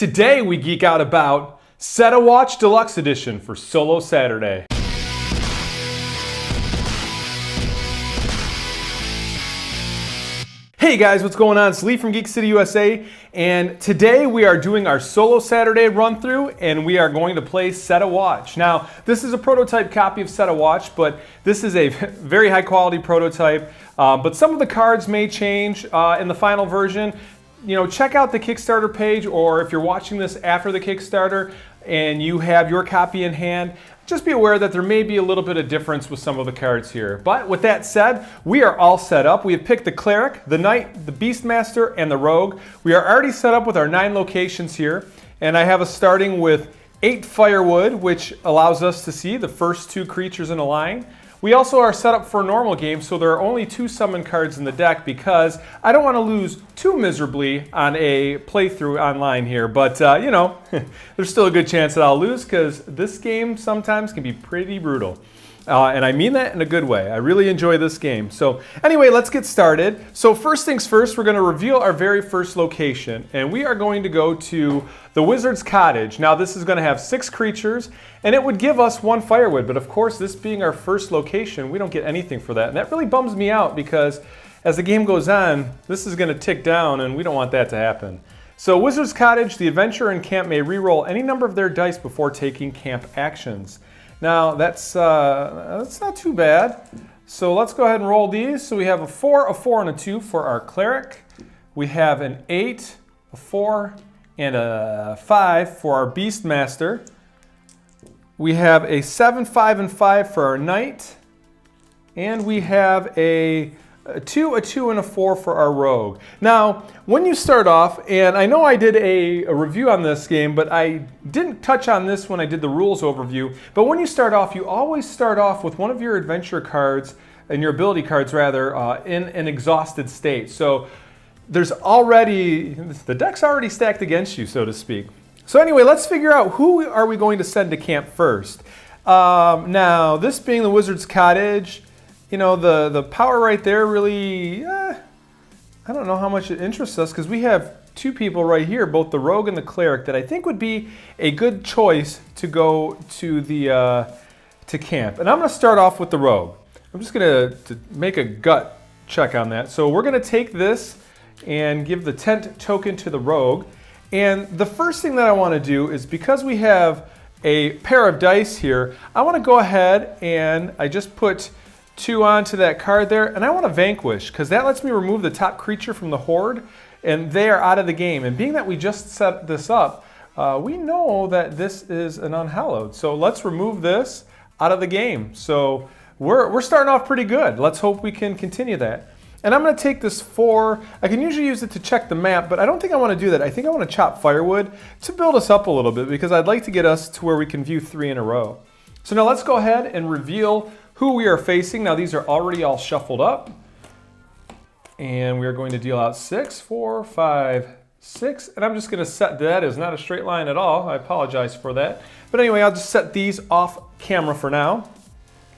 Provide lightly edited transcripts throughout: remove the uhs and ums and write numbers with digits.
Today we geek out about Set a Watch Deluxe Edition for Solo Saturday. Hey guys, what's going on? It's Lee from Geek City, USA, and today we are doing our Solo Saturday run through and we are going to play Set a Watch. Now, this is a prototype copy of Set a Watch, but this is a very high quality prototype, but some of the cards may change in the final version. You know, check out the Kickstarter page, or if you're watching this after the Kickstarter and you have your copy in hand, just be aware that there may be a little bit of difference with some of the cards here. But with that said, we are all set up. We have picked the Cleric, the Knight, the Beastmaster, and the Rogue. We are already set up with our 9 locations here, and I have us starting with 8 firewood, which allows us to see the first 2 creatures in a line. We also are set up for a normal game, so there are only 2 summon cards in the deck because I don't want to lose too miserably on a playthrough online here. But, you know, there's still a good chance that I'll lose because this game sometimes can be pretty brutal. And I mean that in a good way. I really enjoy this game. So anyway, let's get started. So first things first, we're going to reveal our very first location. And we are going to go to the Wizard's Cottage. Now this is going to have 6 creatures, and it would give us 1 firewood. But of course, this being our first location, we don't get anything for that. And that really bums me out because as the game goes on, this is going to tick down, and we don't want that to happen. So Wizard's Cottage, the adventurer in camp may re-roll any number of their dice before taking camp actions. Now that's not too bad. So let's go ahead and roll these. So we have a 4, a 4, and a 2 for our Cleric. We have an 8, a 4, and a 5 for our Beastmaster. We have a 7, 5, and 5 for our Knight. And we have a 2, a 2, and a 4 for our Rogue. Now, when you start off, and I know I did a review on this game, but I didn't touch on this when I did the rules overview, but when you start off, you always start off with one of your adventure cards, and your ability cards rather, in an exhausted state. So there's already, the deck's already stacked against you, so to speak. So anyway, let's figure out who are we going to send to camp first. Now, this being the Wizard's Cottage, you know, the power right there really, I don't know how much it interests us because we have 2 people right here, both the Rogue and the Cleric, that I think would be a good choice to go to the to camp. And I'm going to start off with the Rogue. I'm just going to make a gut check on that. So we're going to take this and give the tent token to the Rogue. And the first thing that I want to do is, because we have a pair of dice here, I want to go ahead and I just put 2 onto that card there, and I want to vanquish because that lets me remove the top creature from the horde, and they are out of the game. And being that we just set this up, we know that this is an unhallowed. So let's remove this out of the game. So we're starting off pretty good. Let's hope we can continue that. And I'm going to take this 4. I can usually use it to check the map, but I don't think I want to do that. I think I want to chop firewood to build us up a little bit because I'd like to get us to where we can view 3 in a row. So now let's go ahead and reveal who we are facing. Now these are already all shuffled up. And we are going to deal out 6, 4, 5, 6. And I'm just going to set that as not a straight line at all. I apologize for that. But anyway, I'll just set these off camera for now.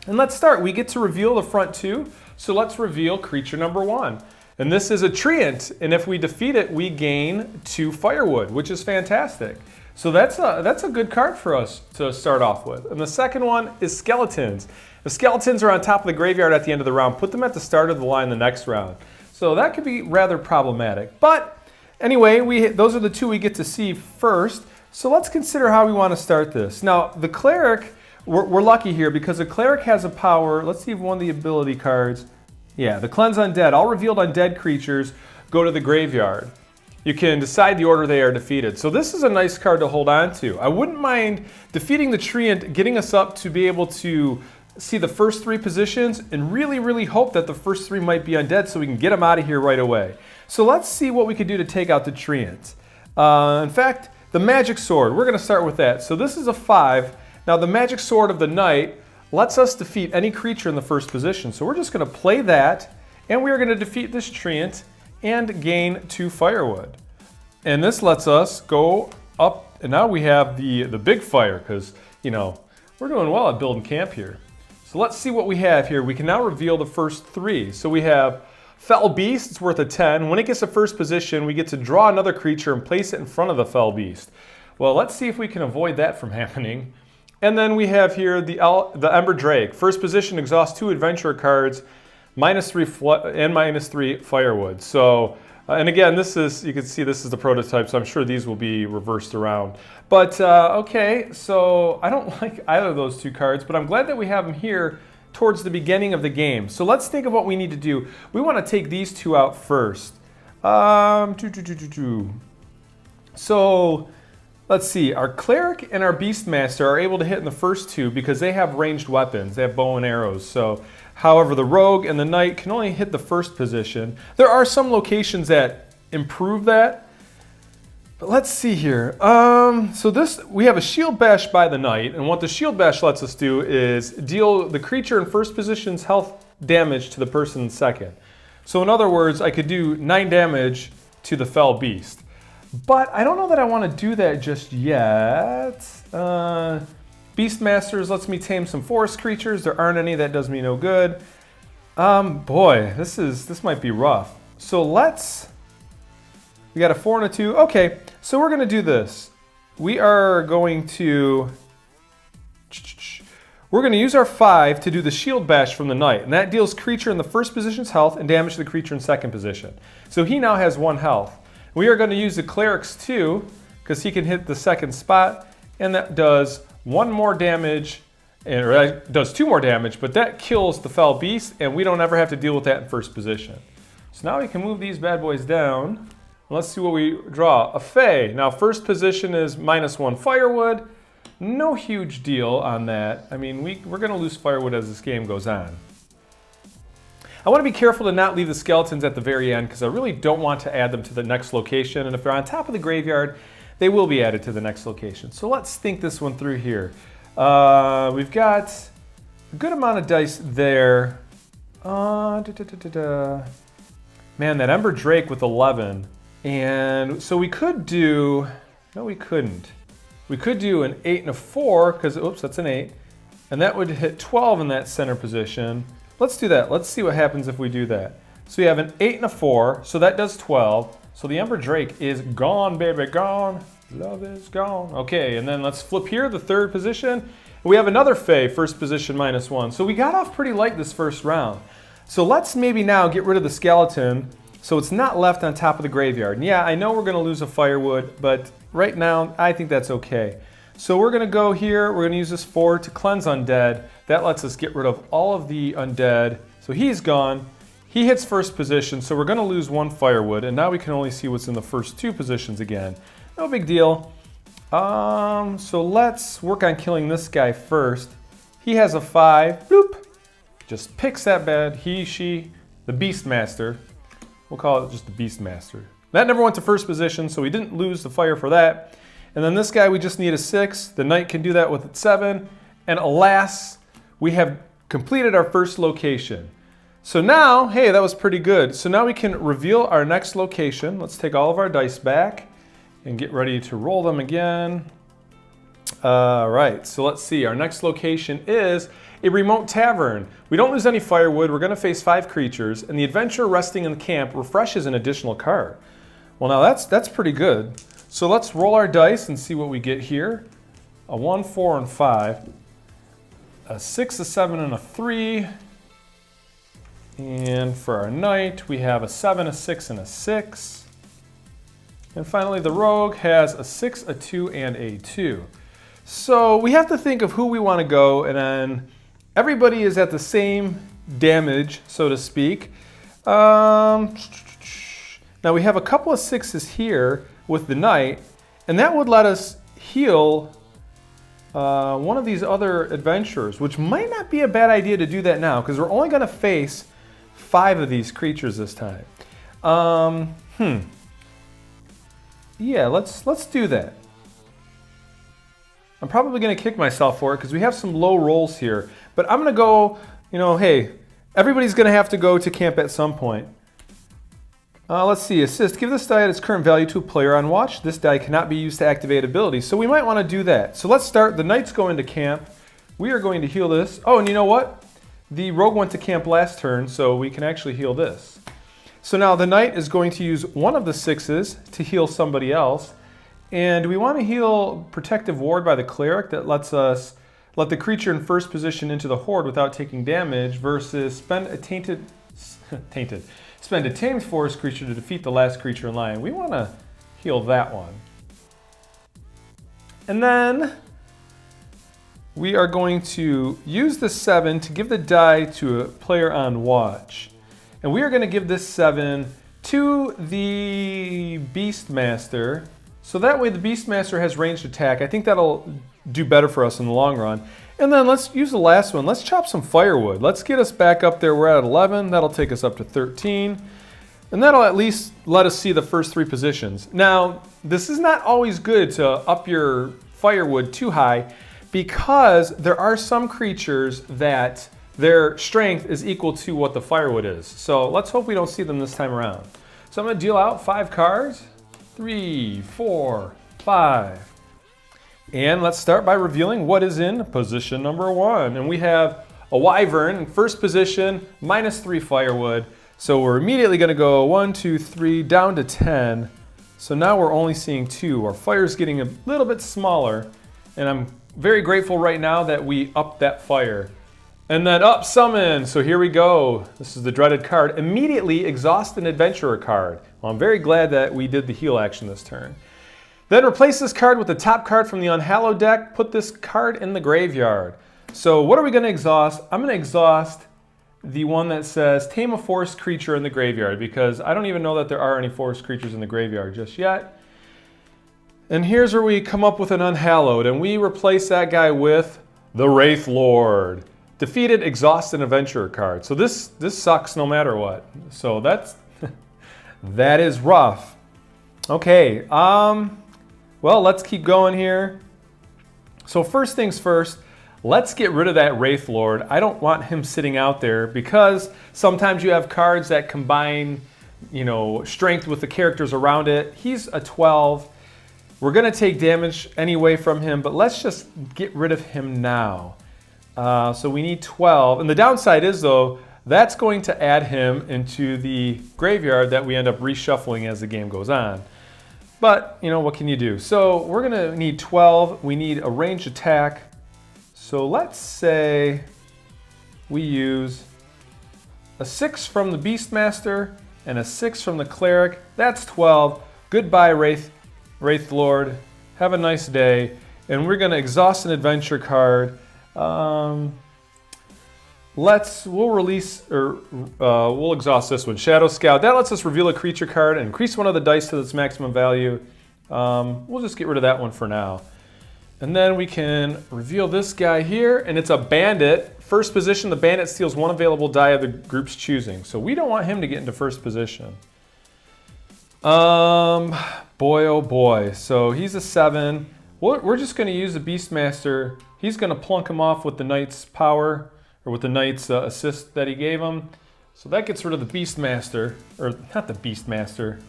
And let's start. We get to reveal the front 2. So let's reveal creature number 1. And this is a treant. And if we defeat it, we gain 2 firewood, which is fantastic. So that's a good card for us to start off with. And the second one is skeletons. The skeletons are on top of the graveyard at the end of the round. Put them at the start of the line the next round. So that could be rather problematic. But anyway, those are the 2 we get to see first. So let's consider how we want to start this. Now, the Cleric, we're lucky here because the Cleric has a power. Let's see if one of the ability cards. Yeah, the Cleanse Undead. All revealed undead creatures go to the graveyard. You can decide the order they are defeated. So this is a nice card to hold on to. I wouldn't mind defeating the treant, getting us up to be able to see the first 3 positions, and really, really hope that the first 3 might be undead so we can get them out of here right away. So let's see what we can do to take out the treant. In fact, the Magic Sword, we're going to start with that. So this is a 5. Now the Magic Sword of the Knight lets us defeat any creature in the first position. So we're just going to play that, and we are going to defeat this treant and gain 2 firewood. And this lets us go up, and now we have the big fire because, you know, we're doing well at building camp here. So let's see what we have here. We can now reveal the first 3. So we have Fell Beast, it's worth a 10. When it gets to first position, we get to draw another creature and place it in front of the Fell Beast. Well, let's see if we can avoid that from happening. And then we have here the Ember Drake. First position, exhaust 2 adventurer cards, -3 and -3 firewood. So, and again, this is, you can see this is the prototype, so I'm sure these will be reversed around. But, okay, so I don't like either of those 2 cards, but I'm glad that we have them here towards the beginning of the game. So let's think of what we need to do. We want to take these 2 out first. So, let's see, our Cleric and our Beastmaster are able to hit in the first 2 because they have ranged weapons. They have bow and arrows. So, however, the Rogue and the Knight can only hit the first position. There are some locations that improve that. But let's see here. So we have a Shield Bash by the Knight, and what the Shield Bash lets us do is deal the creature in first position's health damage to the person in second. So in other words, I could do 9 damage to the Fell Beast. But I don't know that I want to do that just yet. Beastmasters lets me tame some forest creatures. There aren't any, that does me no good. Boy, this might be rough. So we got a 4 and a 2. Okay, so we're going to do this. We're going to use our 5 to do the Shield Bash from the Knight, and that deals creature in the first position's health and damage to the creature in second position. So he now has 1 health. We are going to use the Cleric's 2 because he can hit the second spot, and that does 1 more damage, or that does 2 more damage, but that kills the Fell Beast, and we don't ever have to deal with that in first position. So now we can move these bad boys down. Let's see what we draw. A Fae. Now first position is -1 firewood. No huge deal on that. I mean, we're going to lose firewood as this game goes on. I want to be careful to not leave the skeletons at the very end because I really don't want to add them to the next location. And if they're on top of the graveyard, they will be added to the next location. So let's think this one through here. We've got a good amount of dice there. Man, that Ember Drake with 11. And so we could do, no we couldn't. We could do an 8 and a 4, because, oops, that's an 8. And that would hit 12 in that center position. Let's do that. Let's see what happens if we do that. So we have an 8 and a 4, so that does 12. So the Ember Drake is gone, baby, gone. Love is gone. Okay, and then let's flip here, the third position. We have another Fae, first position -1. So we got off pretty light this first round. So let's maybe now get rid of the skeleton so it's not left on top of the graveyard. And yeah, I know we're going to lose a firewood, but right now I think that's okay. So we're going to go here, we're going to use this 4 to cleanse undead. That lets us get rid of all of the undead. So he's gone. He hits first position, so we're going to lose 1 firewood, and now we can only see what's in the first 2 positions again. No big deal. So let's work on killing this guy first. He has a 5. Bloop. Just picks that bad. He, she, the Beastmaster. We'll call it just the Beastmaster. That never went to first position, so we didn't lose the fire for that. And then this guy, we just need a 6. The Knight can do that with a 7. And alas, we have completed our first location. So now, hey, that was pretty good. So now we can reveal our next location. Let's take all of our dice back and get ready to roll them again. All right, so let's see. Our next location is a remote tavern. We don't lose any firewood. We're going to face 5 creatures, and the adventurer resting in the camp refreshes an additional card. Well, now that's pretty good. So let's roll our dice and see what we get here. A 1, 4, and 5. A 6, a 7, and a 3. And for our Knight, we have a 7, a 6, and a 6. And finally, the Rogue has a 6, a 2, and a 2. So we have to think of who we want to go, and then everybody is at the same damage, so to speak. Now we have a couple of 6s here with the Knight, and that would let us heal one of these other adventurers, which might not be a bad idea to do that now, because we're only going to face 5 of these creatures this time. Yeah, let's do that. I'm probably going to kick myself for it because we have some low rolls here. But I'm going to go, hey, everybody's going to have to go to camp at some point. Let's see, assist. Give this die at its current value to a player on watch. This die cannot be used to activate abilities. So we might want to do that. So let's start. The Knight's going to camp. We are going to heal this. Oh, and you know what? The Rogue went to camp last turn, so we can actually heal this. So now the knight is going to use one of the 6s to heal somebody else. And we want to heal Protective Ward by the cleric that lets us let the creature in first position into the horde without taking damage versus spend a tamed forest creature to defeat the last creature in line. We want to heal that one. And then we are going to use the 7 to give the die to a player on watch. And we are going to give this 7 to the Beastmaster. So that way the Beastmaster has ranged attack. I think that'll do better for us in the long run. And then let's use the last one. Let's chop some firewood. Let's get us back up there. We're at 11. That'll take us up to 13. And that'll at least let us see the first 3 positions. Now, this is not always good to up your firewood too high because there are some creatures that their strength is equal to what the firewood is. So let's hope we don't see them this time around. So I'm going to deal out 5 cards. 3, 4, 5. And let's start by revealing what is in position number 1. And we have a wyvern in first position, -3 firewood. So we're immediately going to go 1, 2, 3, down to 10. So now we're only seeing 2. Our fire's getting a little bit smaller. And I'm very grateful right now that we upped that fire. And then up summon. So here we go. This is the dreaded card. Immediately exhaust an adventurer card. Well, I'm very glad that we did the heal action this turn. Then replace this card with the top card from the Unhallowed deck. Put this card in the graveyard. So what are we going to exhaust? I'm going to exhaust the one that says tame a forest creature in the graveyard because I don't even know that there are any forest creatures in the graveyard just yet. And here's where we come up with an Unhallowed, and we replace that guy with the Wraith Lord. Defeated, exhaust an adventurer card. So this sucks no matter what. So that is rough. Okay, well, let's keep going here. So first things first, let's get rid of that Wraith Lord. I don't want him sitting out there because sometimes you have cards that combine, strength with the characters around it. He's a 12. We're going to take damage anyway from him, but let's just get rid of him now. So we need 12. And the downside is, though, that's going to add him into the graveyard that we end up reshuffling as the game goes on. But, what can you do? So we're going to need 12. We need a ranged attack. So let's say we use a 6 from the Beastmaster and a 6 from the Cleric. That's 12. Goodbye, Wraith Lord. Have a nice day. And we're going to exhaust an adventure card. We'll exhaust this one. Shadow Scout. That lets us reveal a creature card and increase one of the dice to its maximum value. We'll just get rid of that one for now. And then we can reveal this guy here, and it's a bandit. First position, the bandit steals one available die of the group's choosing. So we don't want him to get into first position. Boy, oh boy. So he's a 7. We're just going to use the Beastmaster. He's going to plunk him off with the Knight's power, or with the Knight's assist that he gave him. So that gets rid of the Beastmaster, or not the Beastmaster,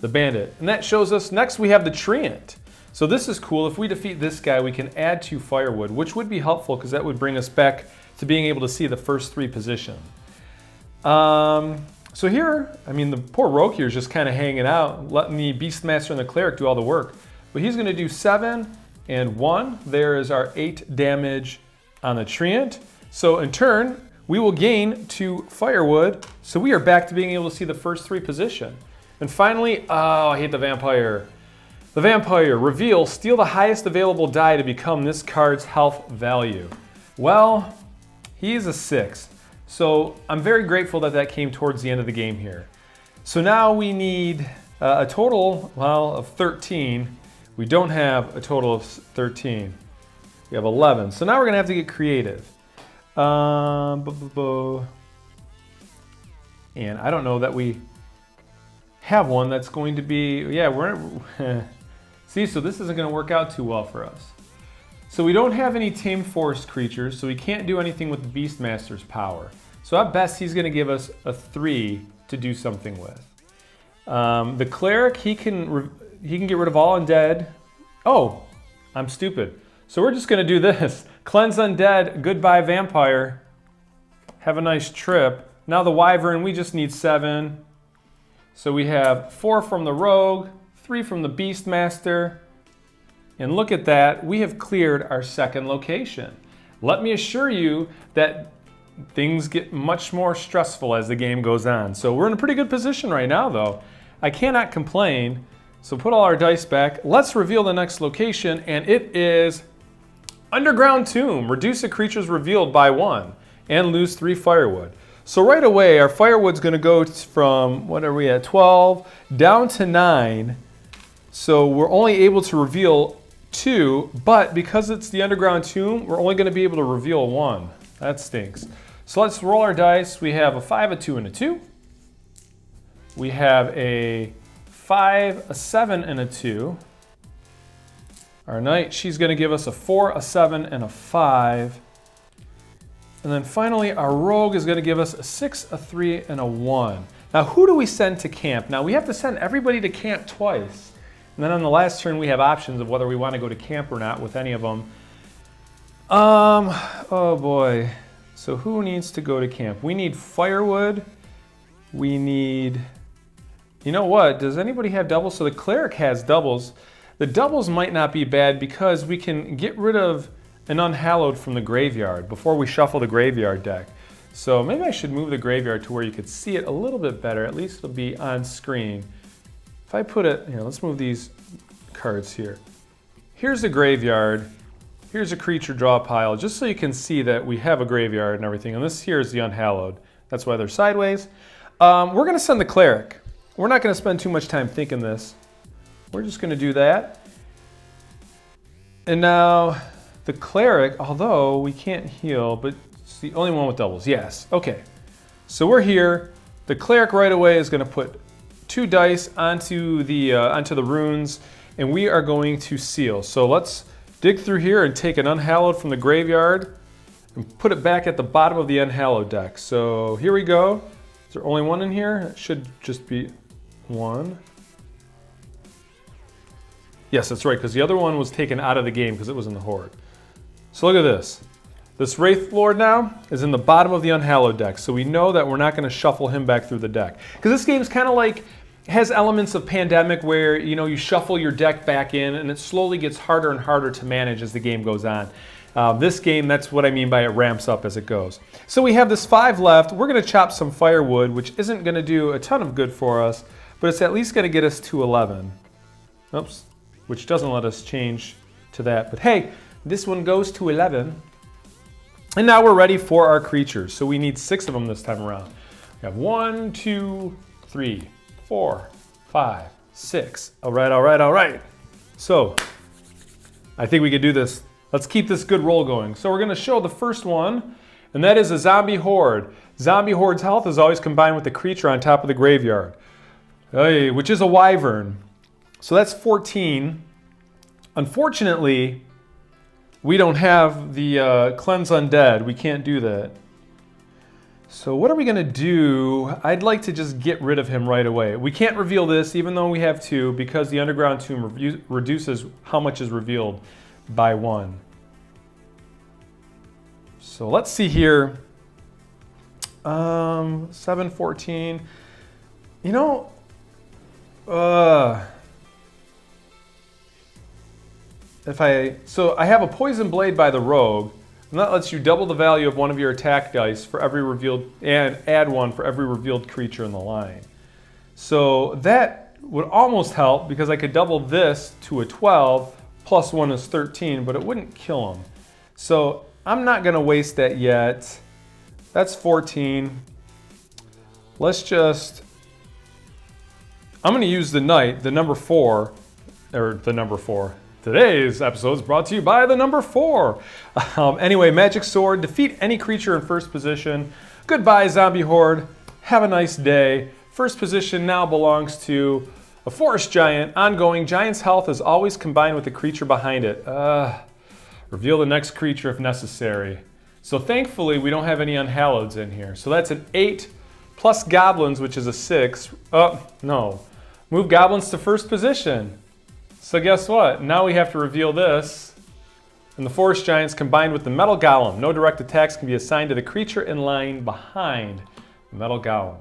the bandit. And that shows us, next we have the Treant. So this is cool. If we defeat this guy, we can add 2 firewood, which would be helpful because that would bring us back to being able to see the first 3 positions. So here, the poor rogue here is just kind of hanging out, letting the Beastmaster and the Cleric do all the work. But he's going to do 7 and 1. There is our 8 damage on the Treant. So in turn, we will gain 2 firewood. So we are back to being able to see the first 3 position. And finally, I hate the Vampire. The Vampire, reveal, steal the highest available die to become this card's health value. Well, he's a 6. So I'm very grateful that that came towards the end of the game here. So now we need a total, of 13. We don't have a total of 13. We have 11. So now we're gonna have to get creative. And I don't know that we have one that's going to be, see, so this isn't going to work out too well for us. So we don't have any tamed forest creatures, so we can't do anything with the Beastmaster's power. So at best, he's going to give us a 3 to do something with. The Cleric, he can get rid of all undead. Oh, I'm stupid. So we're just going to do this. Cleanse undead, goodbye vampire. Have a nice trip. Now the Wyvern, we just need 7. So we have 4 from the rogue, 3 from the beastmaster, and look at that, we have cleared our second location. Let me assure you that things get much more stressful as the game goes on. So we're in a pretty good position right now though. I cannot complain. So put all our dice back. Let's reveal the next location, and it is Underground Tomb. Reduce a creature's revealed by 1 and lose 3 firewood. So right away, our firewood's gonna go from, what are we at, 12 down to 9. So we're only able to reveal 2, but because it's the Underground Tomb, we're only gonna be able to reveal 1. That stinks. So let's roll our dice. We have a 5, a 2, and a 2. We have a 5, a 7, and a 2. Our knight, she's gonna give us a 4, a 7, and a 5. And then finally, our rogue is gonna give us a 6, a 3, and a 1. Now, who do we send to camp? Now, we have to send everybody to camp twice. And then on the last turn, we have options of whether we wanna go to camp or not with any of them. Oh boy. So who needs to go to camp? We need firewood. We need, you know what? Does anybody have doubles? So the cleric has doubles. The doubles might not be bad because we can get rid of an unhallowed from the graveyard before we shuffle the graveyard deck. So maybe I should move the graveyard to where you could see it a little bit better. At least it'll be on screen. If I put it, here, let's move these cards here. Here's the graveyard. Here's a creature draw pile, just so you can see that we have a graveyard and everything. And this here is the unhallowed. That's why they're sideways. We're gonna send the cleric. We're not gonna spend too much time thinking this. We're just gonna do that. And now the cleric, although we can't heal, but it's the only one with doubles. Yes, okay. So we're here. The cleric right away is gonna put 2 dice onto the runes, and we are going to seal. So let's dig through here and take an unhallowed from the graveyard and put it back at the bottom of the unhallowed deck. So here we go. Is there only 1 in here? It should just be 1. Yes, that's right, because the other one was taken out of the game because it was in the horde. So look at this. This Wraith Lord now is in the bottom of the unhallowed deck, so we know that we're not going to shuffle him back through the deck. Because this game's kind of like, has elements of Pandemic where, you know, you shuffle your deck back in and it slowly gets harder and harder to manage as the game goes on. This game, that's what I mean by it ramps up as it goes. So we have this 5 left. We're going to chop some firewood, which isn't going to do a ton of good for us, but it's at least going to get us to 11. Oops, which doesn't let us change to that. But hey, this one goes to 11. And now we're ready for our creatures. So we need 6 of them this time around. We have 1, 2, 3, 4, 5, 6. All right, all right, all right. So I think we can do this. Let's keep this good roll going. So we're going to show the first one, and that is a zombie horde. Zombie horde's health is always combined with the creature on top of the graveyard, which is a wyvern. So that's 14. Unfortunately, we don't have the cleanse undead. We can't do that. So what are we going to do? I'd like to just get rid of him right away. We can't reveal this even though we have 2 because the Underground Tomb reduces how much is revealed by 1. So let's see here. 7, 14. You know, so I have a poison blade by the rogue, and that lets you double the value of one of your attack dice for every revealed, and add 1 for every revealed creature in the line. So that would almost help because I could double this to a 12, plus 1 is 13, but it wouldn't kill him. So I'm not gonna waste that yet. That's 14. Let's just, I'm gonna use the knight, the number 4, or the number 4. Today's episode is brought to you by the number 4. Anyway, magic sword, defeat any creature in first position. Goodbye, zombie horde. Have a nice day. First position now belongs to a forest giant. Ongoing, giant's health is always combined with the creature behind it. Reveal the next creature if necessary. So thankfully, we don't have any unhalloweds in here. So that's an 8 plus goblins, which is a 6. Oh, no. Move goblins to first position. So guess what? Now we have to reveal this. And the forest giants combined with the metal golem. No direct attacks can be assigned to the creature in line behind the metal golem.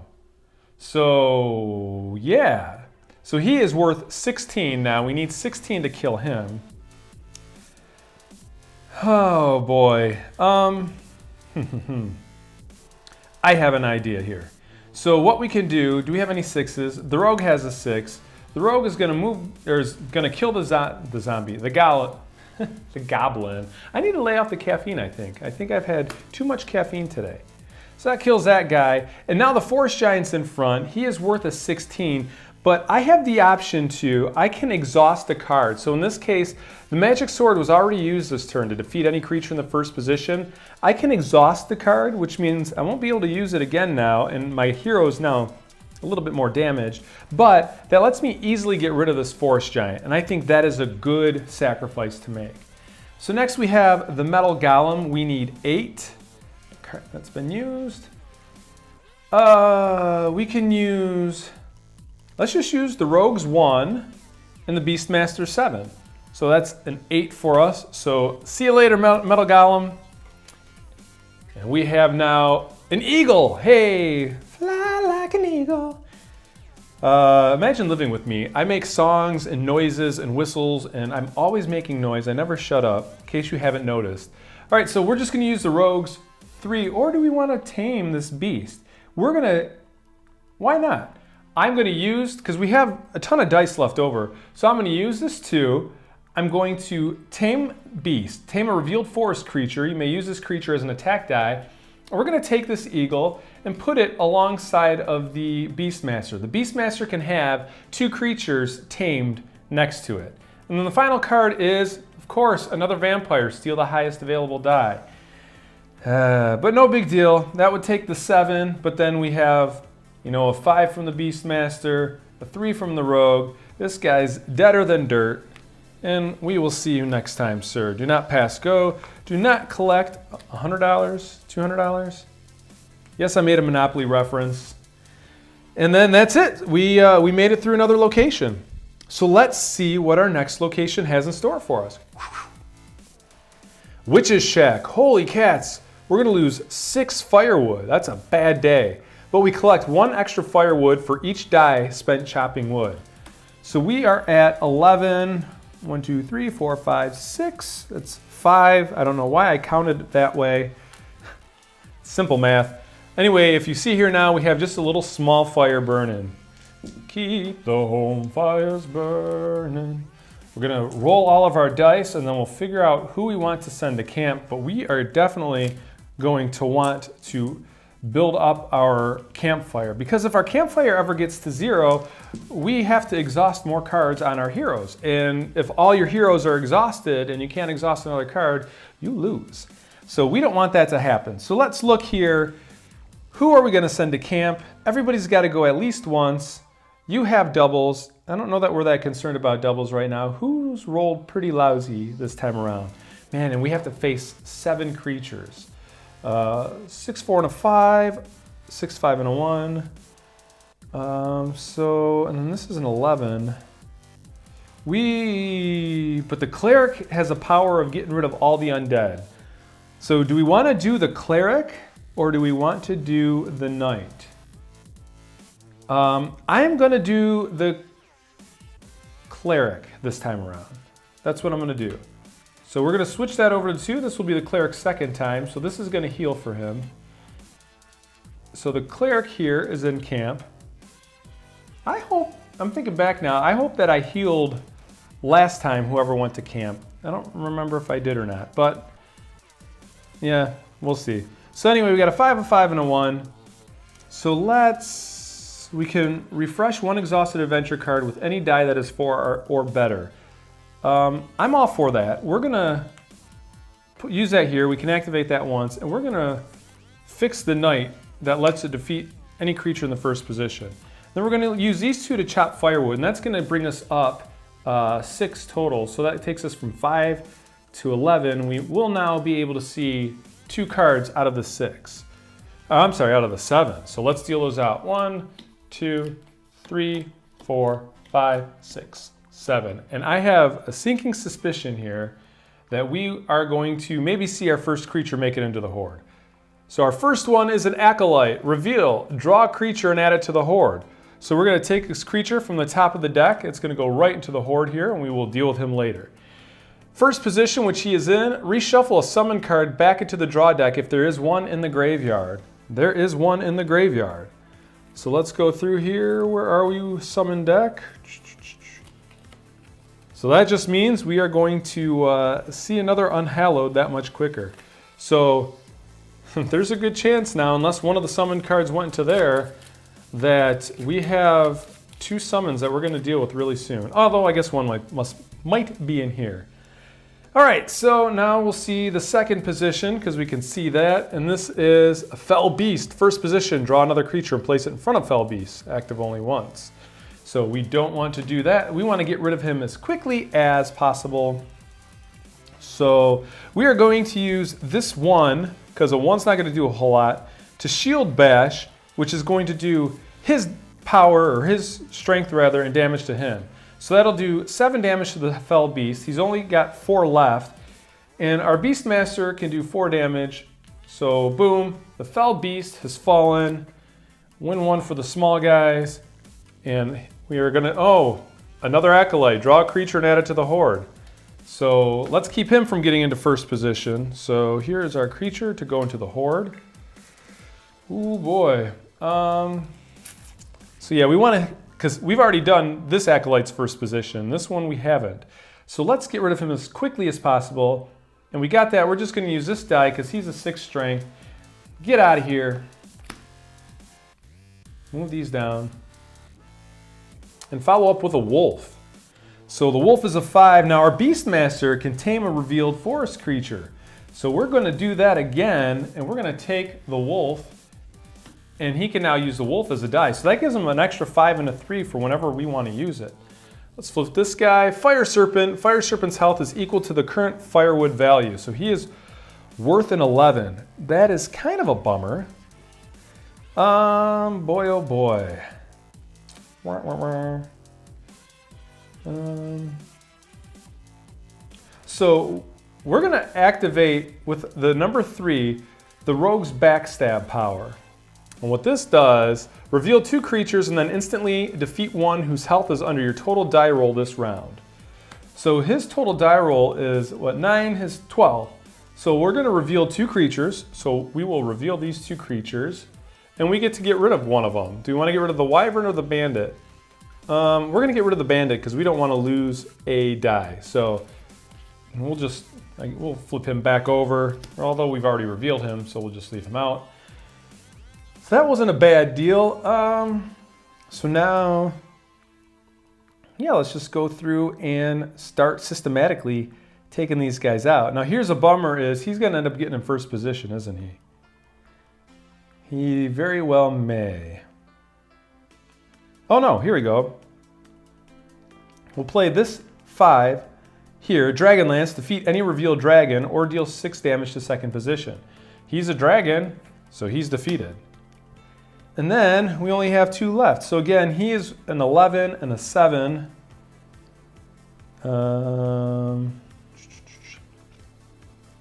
So, yeah. So he is worth 16 now. We need 16 to kill him. Oh, boy. I have an idea here. So what we can do we have any 6s? The rogue has a 6. The rogue is going to move, or is going to kill the zombie, the goblin. I need to lay off the caffeine, I think. I think I've had too much caffeine today. So that kills that guy. And now the forest giant's in front. He is worth a 16, but I have the option I can exhaust a card. So in this case, the magic sword was already used this turn to defeat any creature in the first position. I can exhaust the card, which means I won't be able to use it again now, and my hero is now a little bit more damaged, but that lets me easily get rid of this forest giant, and I think that is a good sacrifice to make. So next we have the metal golem. We need 8. That's been used. We can use, let's just use the rogue's 1 and the beastmaster 7. So that's an 8 for us. So see you later, metal golem. And we have now an eagle. Hey, fly like an eagle. Imagine living with me. I make songs and noises and whistles, and I'm always making noise. I never shut up, in case you haven't noticed. All right, so we're just gonna use the rogue's 3, or do we wanna tame this beast? Why not? I'm gonna use, because we have a ton of dice left over, so I'm gonna use this 2. I'm going to tame beast, tame a revealed forest creature. You may use this creature as an attack die. We're going to take this eagle and put it alongside of the beastmaster. The beastmaster can have 2 creatures tamed next to it. And then the final card is, of course, another vampire. Steal the highest available die. But no big deal. That would take the 7, but then we have, a 5 from the beastmaster, a 3 from the rogue. This guy's deader than dirt. And we will see you next time, sir. Do not pass go. Do not collect $100, $200. Yes, I made a Monopoly reference. And then that's it. We made it through another location. So let's see what our next location has in store for us. Witch's Shack. Holy cats. We're going to lose 6 firewood. That's a bad day. But we collect 1 extra firewood for each die spent chopping wood. So we are at 11... 1, 2, 3, 4, 5, 6. That's 5. I don't know why I counted it that way. Simple math. Anyway, if you see here now, we have just a little small fire burning. Keep the home fires burning. We're going to roll all of our dice, and then we'll figure out who we want to send to camp. But we are definitely going to want to build up our campfire, because if our campfire ever gets to 0, we have to exhaust more cards on our heroes. And if all your heroes are exhausted and you can't exhaust another card, you lose. So we don't want that to happen. So let's look here. Who are we going to send to camp? Everybody's got to go at least once. You have doubles. I don't know that we're that concerned about doubles right now. Who's rolled pretty lousy this time around? Man, and we have to face 7 creatures. 6, 4, and a 5, 6, 5, and a 1. And then this is an 11. But the cleric has a power of getting rid of all the undead. So do we want to do the cleric, or do we want to do the knight? I am going to do the cleric this time around. That's what I'm going to do. So we're going to switch that over to 2. This will be the cleric's second time, so this is going to heal for him. So the cleric here is in camp. I'm thinking back now, I hope that I healed last time whoever went to camp. I don't remember if I did or not, but yeah, we'll see. So anyway, we got a 5, a 5, and a 1. So we can refresh 1 exhausted adventure card with any die that is 4 or better. I'm all for that. We're gonna use that here. We can activate that once, and we're gonna fix the knight that lets it defeat any creature in the first position. Then we're gonna use these 2 to chop firewood, and that's gonna bring us up 6 total. So that takes us from 5 to 11. We will now be able to see 2 cards out of the 6. Out of the 7. So let's deal those out. 1, 2, 3, 4, 5, 6. 7. And I have a sinking suspicion here that we are going to maybe see our first creature make it into the horde. So our first one is an Acolyte. Reveal, draw a creature and add it to the horde. So we're going to take this creature from the top of the deck. It's going to go right into the horde here, and we will deal with him later. First position, which he is in, reshuffle a summon card back into the draw deck if there is one in the graveyard. There is one in the graveyard. So let's go through here. Where are we? Summon deck. So that just means we are going to see another Unhallowed that much quicker. So there's a good chance now, unless one of the summon cards went into there, that we have two summons that we're going to deal with really soon. Although I guess one might be in here. All right, so now we'll see the second position because we can see that. And this is a Fell Beast. First position, draw another creature and place it in front of Fell Beast. Active only once. So we don't want to do that. We want to get rid of him as quickly as possible. So we are going to use this one, because a one's not going to do a whole lot, to Shield Bash, which is going to do his power, or his strength rather, and damage to him. So that'll do 7 damage to the Fell Beast. He's only got 4 left. And our Beastmaster can do 4 damage. So boom, the Fell Beast has fallen. Win 1 for the small guys. And we are gonna, another Acolyte. Draw a creature and add it to the horde. So let's keep him from getting into first position. So here is our creature to go into the horde. Ooh boy. So yeah, we want to, because we've already done this Acolyte's first position. This one we haven't. So let's get rid of him as quickly as possible. And we got that. We're just going to use this die because he's a 6 strength. Get out of here. Move these down. And follow up with a wolf. So the wolf is a 5. Now our Beastmaster can tame a revealed forest creature. So we're going to do that again. And we're going to take the wolf. And he can now use the wolf as a die. So that gives him an extra 5 and a 3 for whenever we want to use it. Let's flip this guy. Fire Serpent. Fire Serpent's health is equal to the current firewood value. So he is worth an 11. That is kind of a bummer. Boy, oh boy. So we're going to activate with the number 3, the Rogue's Backstab power. And what this does, reveal 2 creatures and then instantly defeat one whose health is under your total die roll this round. So his total die roll is, 9? His 12. So we're going to reveal 2 creatures. So we will reveal these 2 creatures. And we get to get rid of one of them. Do we want to get rid of the Wyvern or the Bandit? We're going to get rid of the Bandit because we don't want to lose a die. So we'll flip him back over. Although we've already revealed him, so we'll just leave him out. So that wasn't a bad deal. So now, yeah, let's just go through and start systematically taking these guys out. Now here's a bummer is he's going to end up getting in first position, isn't he? He very well may. Oh no, here we go. We'll play this 5 here. Dragonlance, defeat any revealed dragon or deal 6 damage to second position. He's a dragon, so he's defeated. And then we only have 2 left. So again, he is an 11 and a 7.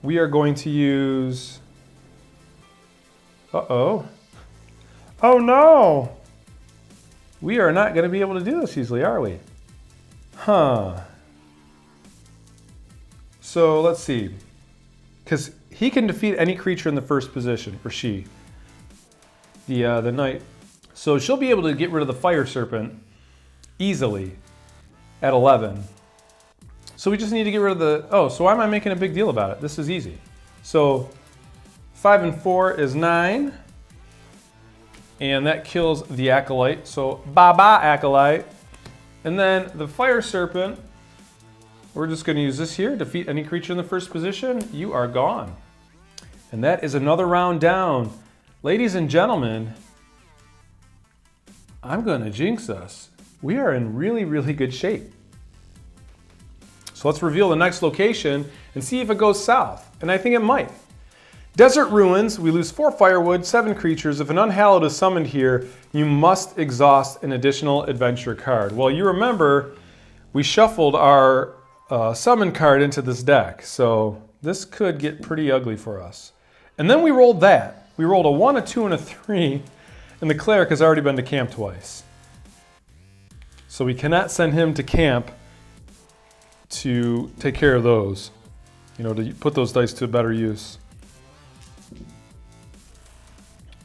We are going to use... Uh-oh. Oh no! We are not going to be able to do this easily, are we? Huh. So let's see. Because he can defeat any creature in the first position, or she. The knight. So she'll be able to get rid of the Fire Serpent easily at 11. So we just need to get rid of the... Oh, so why am I making a big deal about it? This is easy. So 5 and 4 is 9. And that kills the Acolyte. So bye-bye, Acolyte. And then the Fire Serpent, we're just going to use this here. Defeat any creature in the first position. You are gone. And that is another round down. Ladies and gentlemen, I'm going to jinx us. We are in really, really good shape. So let's reveal the next location and see if it goes south. And I think it might. Desert Ruins, we lose 4 firewood, 7 creatures. If an Unhallowed is summoned here, you must exhaust an additional adventure card. Well, you remember we shuffled our summon card into this deck. So this could get pretty ugly for us. And then we rolled that. We rolled a 1, a 2, and a 3, and the cleric has already been to camp twice. So we cannot send him to camp to take care of those, you know, to put those dice to better use.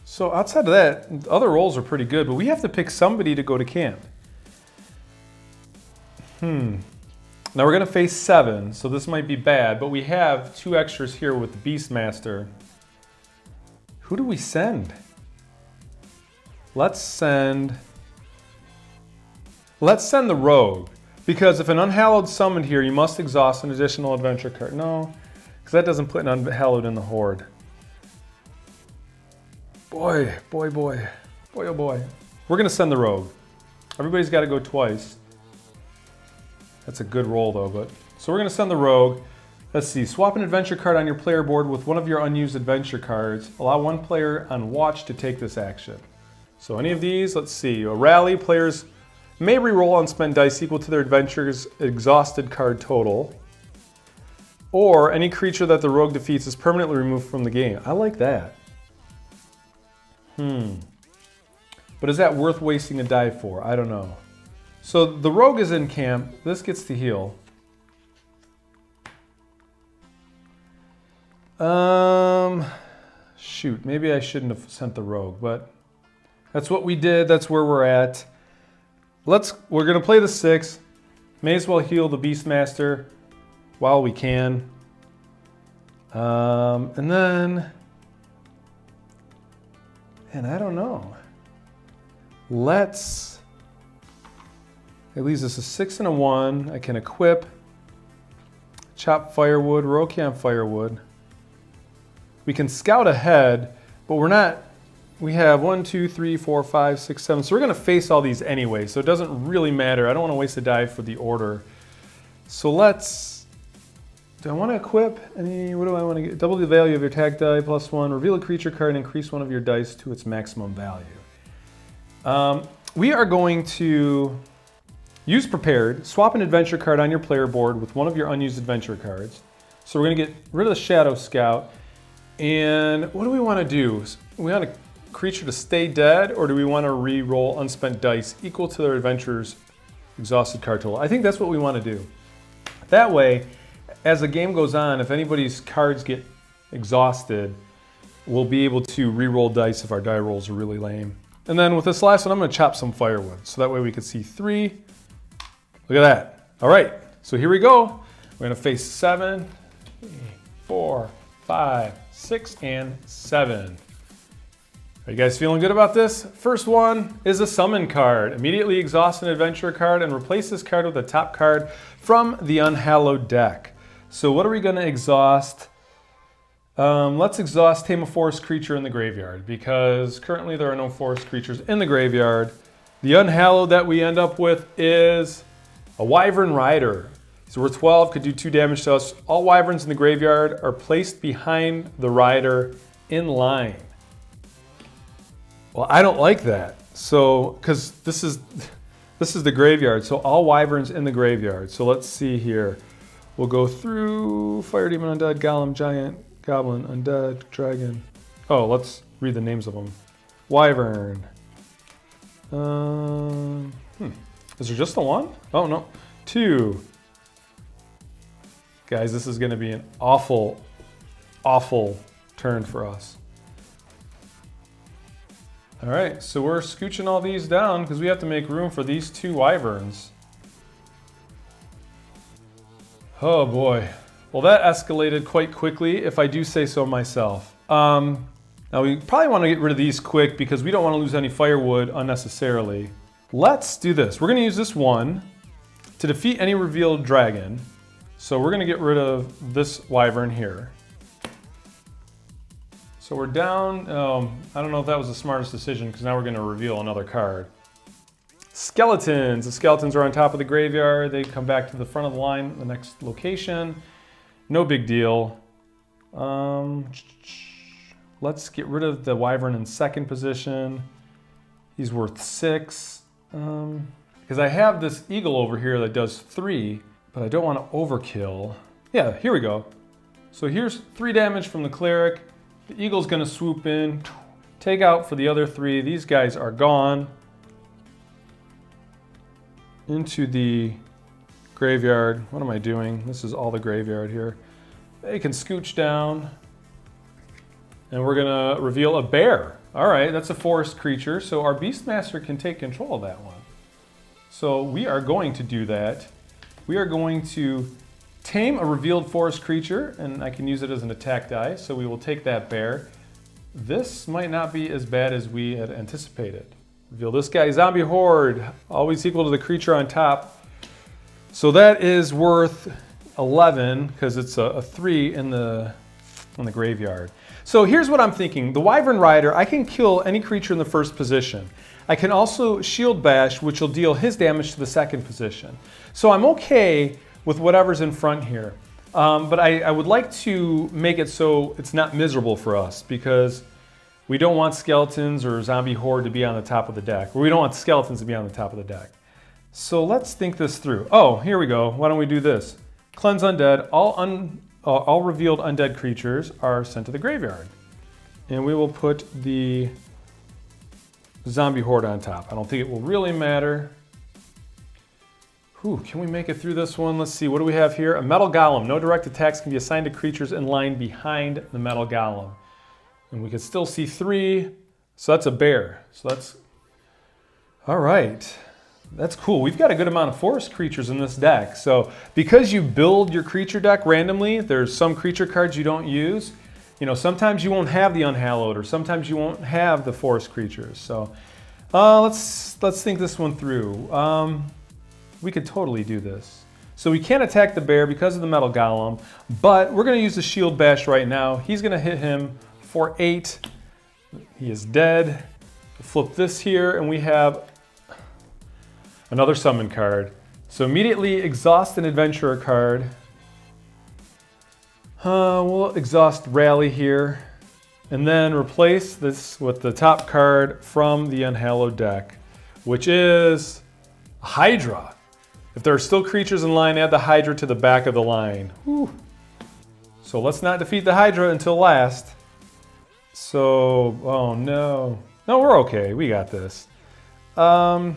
So outside of that, other rolls are pretty good, but we have to pick somebody to go to camp. Now we're gonna face 7, so this might be bad, but we have 2 extras here with the Beastmaster. Who do we send? Let's send the Rogue, because if an Unhallowed summoned here, you must exhaust an additional adventure card. No, because that doesn't put an Unhallowed in the Horde. Boy, boy, boy. Boy, oh boy. We're gonna send the Rogue. Everybody's gotta go twice. That's a good roll though, but. So we're gonna send the Rogue. Let's see, swap an adventure card on your player board with one of your unused adventure cards. Allow one player on watch to take this action. So any of these, let's see. A rally, players may re-roll unspent dice equal to their adventure's exhausted card total. Or any creature that the Rogue defeats is permanently removed from the game. I like that. But is that worth wasting a die for? I don't know. So the Rogue is in camp. This gets to heal. Shoot, maybe I shouldn't have sent the Rogue, but that's what we did. That's where we're at. We're gonna play the 6. May as well heal the Beastmaster while we can. And then, and I don't know. It leaves us a 6 and a 1. I can equip, chop firewood, row camp firewood. We can scout ahead, but we have 1, 2, 3, 4, 5, 6, 7. So we're gonna face all these anyway, so it doesn't really matter. I don't wanna waste a die for the order. So do I wanna equip any, what do I wanna get? Double the value of your attack die, +1, reveal a creature card and increase one of your dice to its maximum value. We are going to use Prepared, swap an adventure card on your player board with one of your unused adventure cards. So we're gonna get rid of the Shadow Scout. And what do we wanna do? We want a creature to stay dead, or do we wanna re-roll unspent dice equal to their adventurer's exhausted card total? I think that's what we wanna do. That way, as the game goes on, if anybody's cards get exhausted, we'll be able to re-roll dice if our die rolls are really lame. And then with this last one, I'm gonna chop some firewood. So that way we can see 3. Look at that. All right, so here we go. We're gonna face 7, 4, 5, 6, and 7. Are you guys feeling good about this? First one is a summon card. Immediately exhaust an adventure card and replace this card with a top card from the Unhallowed deck. So what are we gonna exhaust? Let's exhaust Tame a Forest Creature in the Graveyard, because currently there are no forest creatures in the graveyard. The Unhallowed that we end up with is a Wyvern Rider. So we're 12, could do 2 damage to us. All Wyverns in the graveyard are placed behind the Rider in line. Well, I don't like that. So, because this is the graveyard, so all Wyverns in the graveyard. So let's see here. We'll go through Fire Demon, Undead, Golem, Giant, Goblin, Undead, Dragon. Oh, let's read the names of them. Wyvern. Is there just the 1? Oh, no. 2. Guys, this is going to be an awful, awful turn for us. All right, so we're scooching all these down because we have to make room for these 2 Wyverns. Oh boy. Well, that escalated quite quickly, if I do say so myself. Now we probably want to get rid of these quick because we don't want to lose any firewood unnecessarily. Let's do this. We're going to use this 1 to defeat any revealed dragon. So we're going to get rid of this Wyvern here. So we're down, I don't know if that was the smartest decision because now we're going to reveal another card. Skeletons. The skeletons are on top of the graveyard. They come back to the front of the line, the next location. No big deal. Let's get rid of the Wyvern in 2nd position. He's worth 6. Because I have this eagle over here that does 3, but I don't want to overkill. Yeah, here we go. So here's 3 damage from the cleric, The eagle's gonna swoop in, take out for the other 3. These guys are gone. Into the graveyard. What am I doing? This is all the graveyard here. They can scooch down. And we're gonna reveal a bear. All right, that's a forest creature, so our Beastmaster can take control of that one. So we are going to do that. We are going to tame a revealed forest creature, and I can use it as an attack die, so we will take that bear. This might not be as bad as we had anticipated. Reveal this guy, zombie horde, always equal to the creature on top. So that is worth 11, because it's a 3 in the graveyard. So here's what I'm thinking. The Wyvern Rider, I can kill any creature in the first position. I can also shield bash, which will deal his damage to the second position. So I'm okay with whatever's in front here. But I would like to make it so it's not miserable for us, because we don't want skeletons or zombie horde to be on the top of the deck. Or we don't want skeletons to be on the top of the deck. So let's think this through. Oh, here we go. Why don't we do this? Cleanse undead. All revealed undead creatures are sent to the graveyard. And we will put the zombie horde on top. I don't think it will really matter. Whew, can we make it through this one? Let's see, what do we have here? A metal golem. No direct attacks can be assigned to creatures in line behind the metal golem. And we can still see 3, so that's a bear. So that's, all right. That's cool. We've got a good amount of forest creatures in this deck. So because you build your creature deck randomly, there's some creature cards you don't use. You know, sometimes you won't have the Unhallowed, or sometimes you won't have the forest creatures. So let's think this one through. We could totally do this. So we can't attack the bear because of the metal golem, but we're going to use the shield bash right now. He's going to hit him for 8. He is dead. We'll flip this here, and we have another summon card. So immediately exhaust an adventurer card. We'll exhaust rally here, and then replace this with the top card from the Unhallowed deck, which is Hydra. If there are still creatures in line, add the Hydra to the back of the line. Whew. So let's not defeat the Hydra until last. So, oh no. No, we're okay. We got this. We'll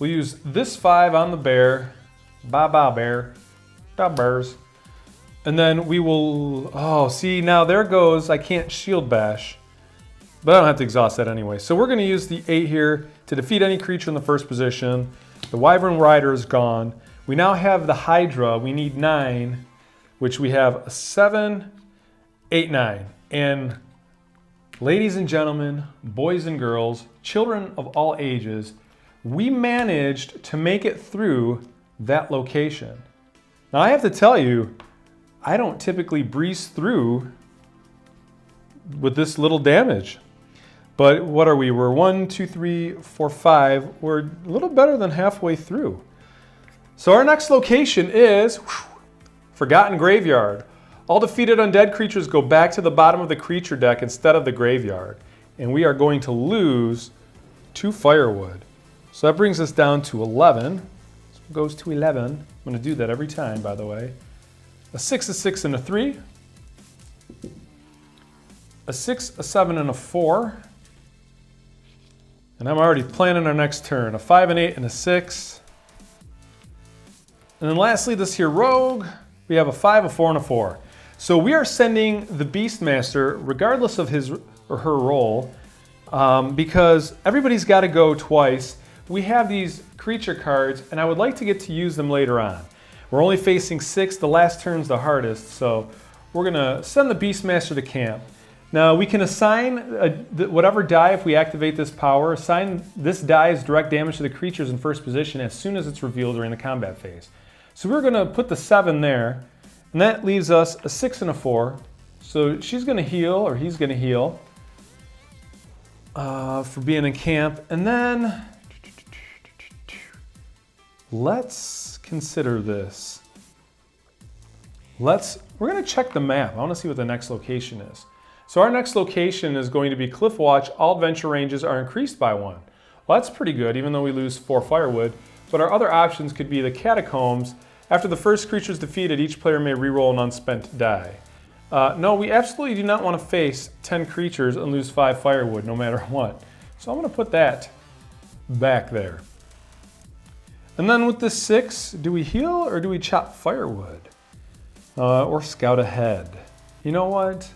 use this 5 on the bear. Bye-bye, bear. Bye, bears. And then we will... Oh, see, now there goes... I can't shield bash. But I don't have to exhaust that anyway. So we're going to use the 8 here to defeat any creature in the first position. The Wyvern Rider is gone. We now have the Hydra. We need 9, which we have a 7, 8, 9. And ladies and gentlemen, boys and girls, children of all ages, we managed to make it through that location. Now I have to tell you, I don't typically breeze through with this little damage. But what are we? We're 1, 2, 3, 4, 5. We're a little better than halfway through. So our next location is Forgotten Graveyard. All defeated undead creatures go back to the bottom of the creature deck instead of the graveyard. And we are going to lose 2 firewood. So that brings us down to 11. So it goes to 11. I'm going to do that every time, by the way. A 6, a 6, and a 3. A 6, a 7, and a 4. And I'm already planning our next turn. A 5, an 8, and a 6. And then lastly, this here rogue, we have a 5, a 4, and a 4. So we are sending the Beastmaster, regardless of his or her role, because everybody's got to go twice. We have these creature cards, and I would like to get to use them later on. We're only facing 6. The last turn's the hardest, so we're going to send the Beastmaster to camp. Now, we can assign whatever die, if we activate this power, assign this die as direct damage to the creatures in first position as soon as it's revealed during the combat phase. So we're going to put the 7 there, and that leaves us a 6 and a 4. So she's going to heal, or he's going to heal for being in camp. And then let's consider this. We're going to check the map. I want to see what the next location is. So our next location is going to be Cliff Watch. All adventure ranges are increased by 1. Well, that's pretty good, even though we lose 4 firewood. But our other options could be the Catacombs, After the first creature is defeated, each player may reroll an unspent die. No, we absolutely do not want to face 10 creatures and lose 5 firewood no matter what. So I'm going to put that back there. And then with the 6, do we heal or do we chop firewood? Or scout ahead? You know what?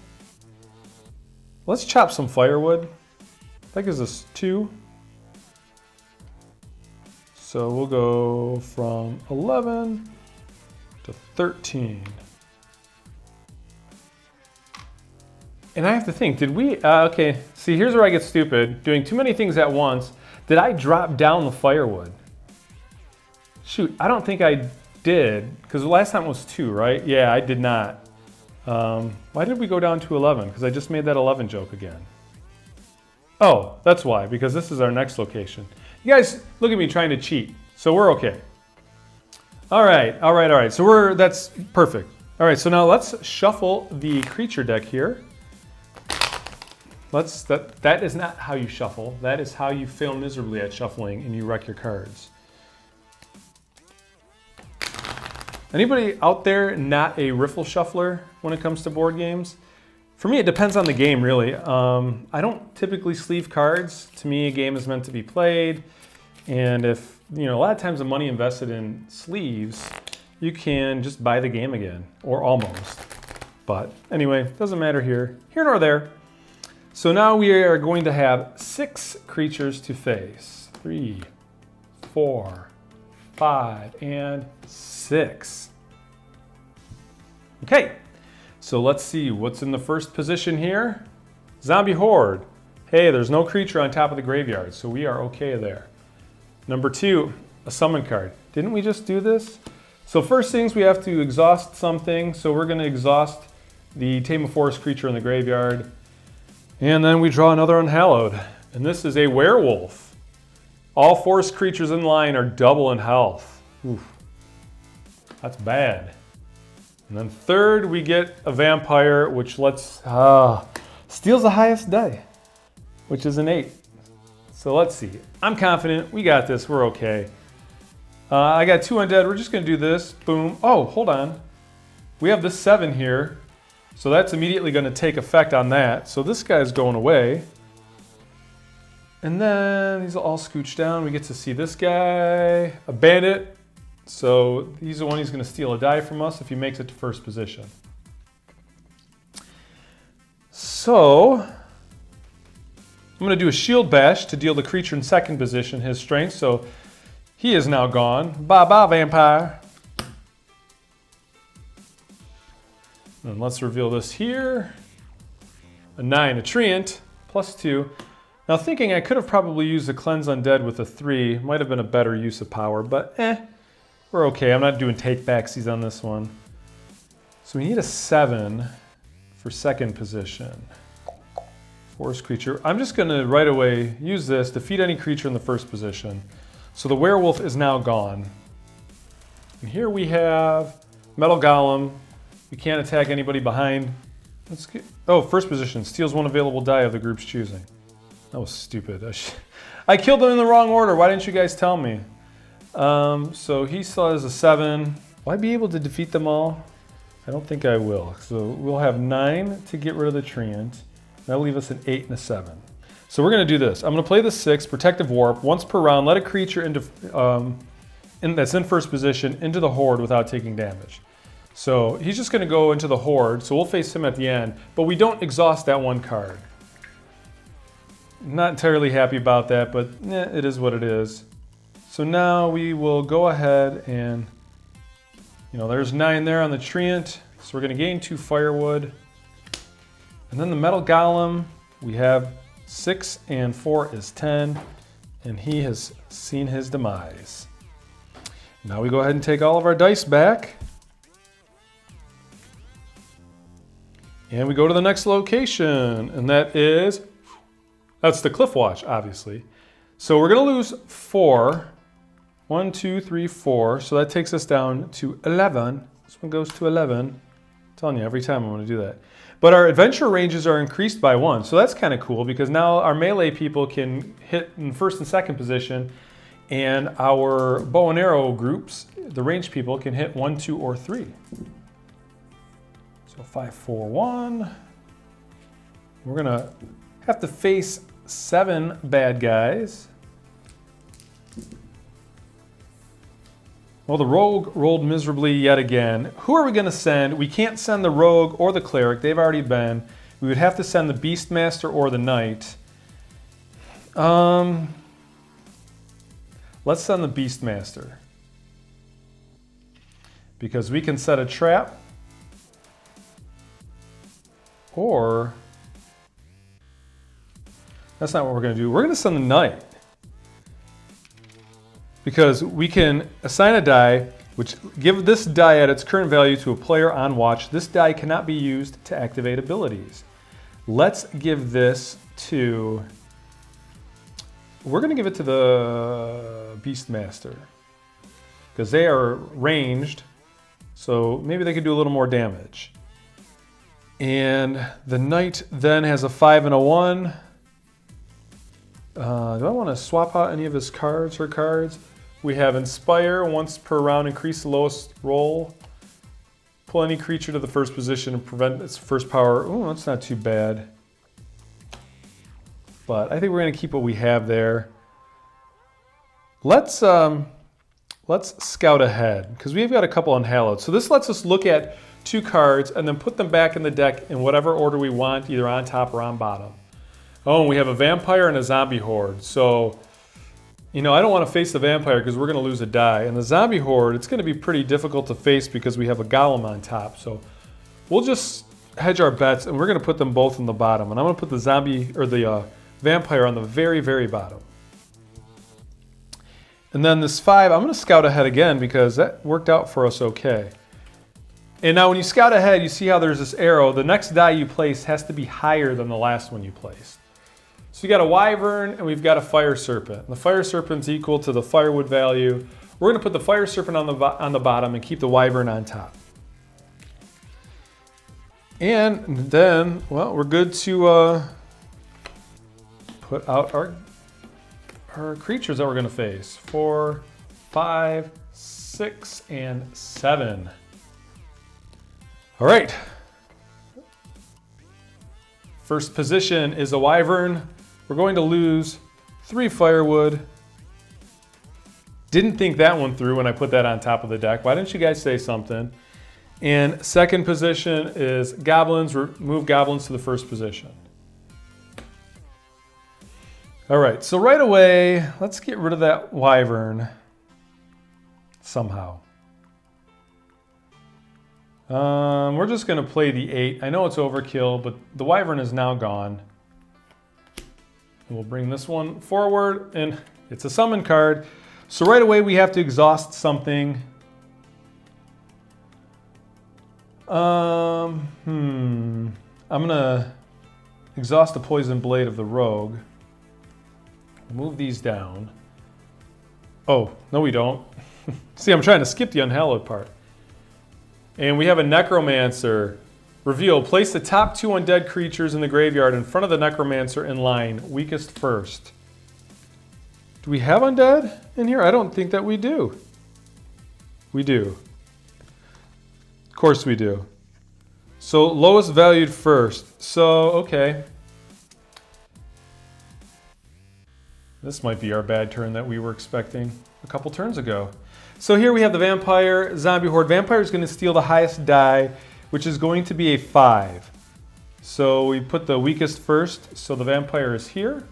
Let's chop some firewood. That gives us 2. So we'll go from 11 to 13. And I have to think, did we, okay, see here's where I get stupid. Doing too many things at once. Did I drop down the firewood? Shoot, I don't think I did, because the last time it was 2, right? Yeah, I did not. Why did we go down to 11? Because I just made that 11 joke again. Oh, that's why, because this is our next location. You guys, look at me trying to cheat, so we're okay. All right. So that's perfect. All right, so now let's shuffle the creature deck here. That is not how you shuffle. That is how you fail miserably at shuffling and you wreck your cards. Anybody out there not a riffle shuffler when it comes to board games? For me, it depends on the game, really. I don't typically sleeve cards. To me, a game is meant to be played. And if, a lot of times the money invested in sleeves, you can just buy the game again, or almost. But anyway, doesn't matter here nor there. So now we are going to have 6 creatures to face. 3, 4, 5, and 6. Okay. So let's see what's in the first position here. Zombie Horde. Hey, there's no creature on top of the graveyard, so we are okay there. Number 2, a summon card. Didn't we just do this? So first things, we have to exhaust something. So we're going to exhaust the Tame a Forest creature in the graveyard. And then we draw another Unhallowed. And this is a werewolf. All forest creatures in line are double in health. Oof. That's bad. And then third, we get a vampire, which steals the highest die, which is an 8. So let's see. I'm confident. We got this. We're okay. I got 2 undead. We're just going to do this. Boom. Oh, hold on. We have this 7 here. So that's immediately going to take effect on that. So this guy's going away. And then these will all scooch down. We get to see this guy, a bandit. So he's the one who's going to steal a die from us if he makes it to first position. So I'm going to do a shield bash to deal the creature in second position his strength. So he is now gone. Bye-bye, vampire. And let's reveal this here. A 9, a treant, +2. Now thinking I could have probably used the cleanse undead with a 3. Might have been a better use of power, but we're okay. I'm not doing take-backsies on this one. So we need a 7 for second position. Forest creature. I'm just going to right away use this, defeat any creature in the first position. So the werewolf is now gone. And here we have Metal Golem. We can't attack anybody behind. First position. Steals 1 available die of the group's choosing. That was stupid. I killed them in the wrong order. Why didn't you guys tell me? So he still has a 7. Will I be able to defeat them all? I don't think I will. So we'll have 9 to get rid of the treant. That'll leave us an 8 and a 7. So we're going to do this. I'm going to play the 6, Protective Warp. Once per round, let a creature that's in first position into the horde without taking damage. So he's just going to go into the horde. So we'll face him at the end. But we don't exhaust that 1 card. Not entirely happy about that, but it is what it is. So now we will go ahead and, there's 9 there on the treant. So we're going to gain 2 firewood. And then the Metal Golem, we have 6 and 4 is 10. And he has seen his demise. Now we go ahead and take all of our dice back. And we go to the next location. And that's the Cliff Watch, obviously. So we're going to lose 4. 1, 2, 3, 4. So that takes us down to 11. This one goes to 11. I'm telling you, every time I'm going to do that. But our adventure ranges are increased by 1. So that's kind of cool because now our melee people can hit in first and second position. And our bow and arrow groups, the ranged people, can hit 1, 2, or 3. So 5, 4, 1. We're gonna have to face 7 bad guys. Well, the rogue rolled miserably yet again. Who are we gonna send? We can't send the rogue or the cleric. They've already been. We would have to send the beastmaster or the knight. Let's send the beastmaster. Because we can set a trap. Or that's not what we're going to do. We're going to send the knight. Because we can assign a die, which give this die at its current value to a player on watch. This die cannot be used to activate abilities. Let's give this to... We're going to give it to the Beastmaster. Because they are ranged, so maybe they could do a little more damage. And the knight then has a 5 and a 1. Do I want to swap out any of his cards, her cards? We have Inspire, once per round, increase the lowest roll. Pull any creature to the first position and prevent its first power. Ooh, that's not too bad. But I think we're going to keep what we have there. Let's scout ahead, because we've got a couple unhallowed. So this lets us look at 2 cards and then put them back in the deck in whatever order we want, either on top or on bottom. Oh, and we have a vampire and a zombie horde. So, you know, I don't want to face the vampire because we're going to lose a die. And the zombie horde, it's going to be pretty difficult to face because we have a golem on top. So we'll just hedge our bets and we're going to put them both in the bottom. And I'm going to put the zombie or the vampire on the very, very bottom. And then this 5, I'm going to scout ahead again because that worked out for us okay. And now when you scout ahead, you see how there's this arrow. The next die you place has to be higher than the last one you placed. So you got a wyvern and we've got a fire serpent. And the fire serpent's equal to the firewood value. We're going to put the fire serpent on the bottom and keep the wyvern on top. And then, well, we're good to put out our creatures that we're going to face. 4, 5, 6, and 7. All right. First position is a wyvern. We're going to lose 3 firewood. Didn't think that one through when I put that on top of the deck. Why didn't you guys say something? And second position is goblins. Move goblins to the first position. All right, so right away, let's get rid of that wyvern somehow. We're just going to play the 8. I know it's overkill, but the wyvern is now gone. And we'll bring this one forward, and it's a summon card. So right away, we have to exhaust something. I'm going to exhaust the poison blade of the rogue. Move these down. Oh, no we don't. See, I'm trying to skip the unhallowed part. And we have a necromancer. Reveal, place the top 2 undead creatures in the graveyard in front of the necromancer in line, weakest first. Do we have undead in here? I don't think that we do. We do. Of course we do. So lowest valued first. So, okay. This might be our bad turn that we were expecting a couple turns ago. So here we have the vampire, zombie horde. Vampire is going to steal the highest die, which is going to be a 5. So we put the weakest first. So the vampire is here.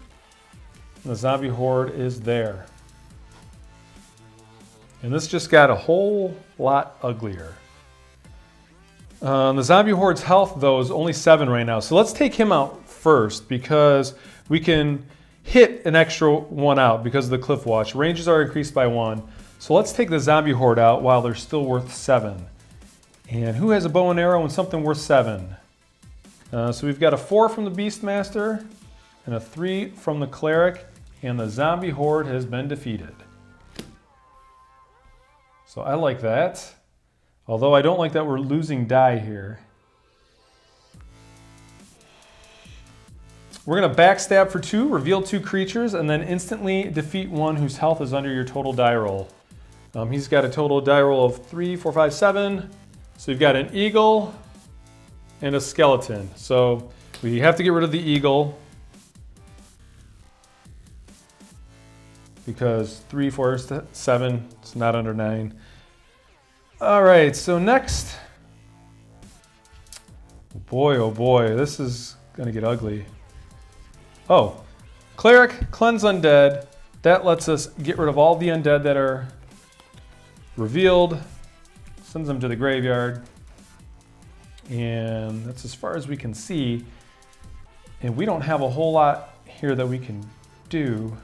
And the zombie horde is there. And this just got a whole lot uglier. The zombie horde's health, though, is only 7 right now. So let's take him out first because we can hit an extra 1 out because of the cliff watch. Ranges are increased by 1. So let's take the zombie horde out while they're still worth 7. And who has a bow and arrow and something worth 7? So we've got a 4 from the Beastmaster and a 3 from the cleric, and the zombie horde has been defeated. So I like that. Although I don't like that we're losing die here. We're going to backstab for 2, reveal 2 creatures, and then instantly defeat one whose health is under your total die roll. He's got a total die roll of 3, 4, 5, 7. So you've got an eagle and a skeleton. So we have to get rid of the eagle because 3, 4, 7, it's not under 9. All right, so next, oh boy, this is gonna get ugly. Oh, Cleric, Cleanse Undead. That lets us get rid of all the undead that are revealed, sends them to the graveyard, and that's as far as we can see. And we don't have a whole lot here that we can do.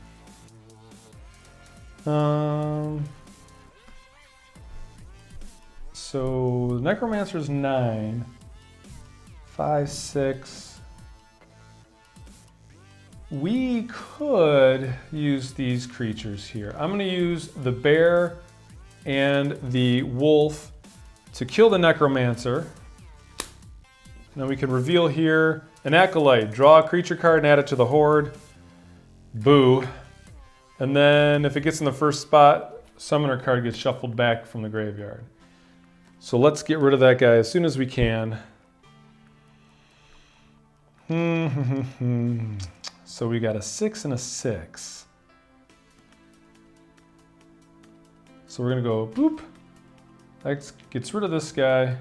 So Necromancer's 9, 5, 6. We could use these creatures here. I'm going to use the bear and the wolf to kill the Necromancer. Then we can reveal here an Acolyte. Draw a creature card and add it to the horde. Boo. And then if it gets in the first spot, Summoner card gets shuffled back from the graveyard. So let's get rid of that guy as soon as we can. So we got a 6 and a 6. So we're gonna go boop. That gets rid of this guy.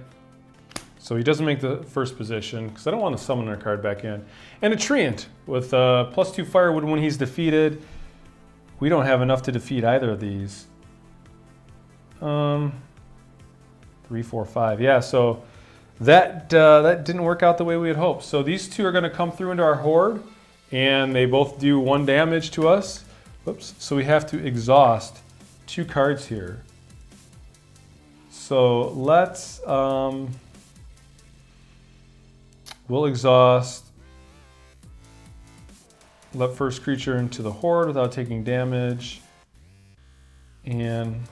So he doesn't make the first position because I don't want to summon our card back in. And a Treant with +2 firewood when he's defeated. We don't have enough to defeat either of these. 3, 4, 5. Yeah, so that didn't work out the way we had hoped. So these two are going to come through into our horde, and they both do 1 damage to us. Whoops. So we have to exhaust 2 cards here. So let's we'll exhaust. Let first creature into the horde without taking damage, and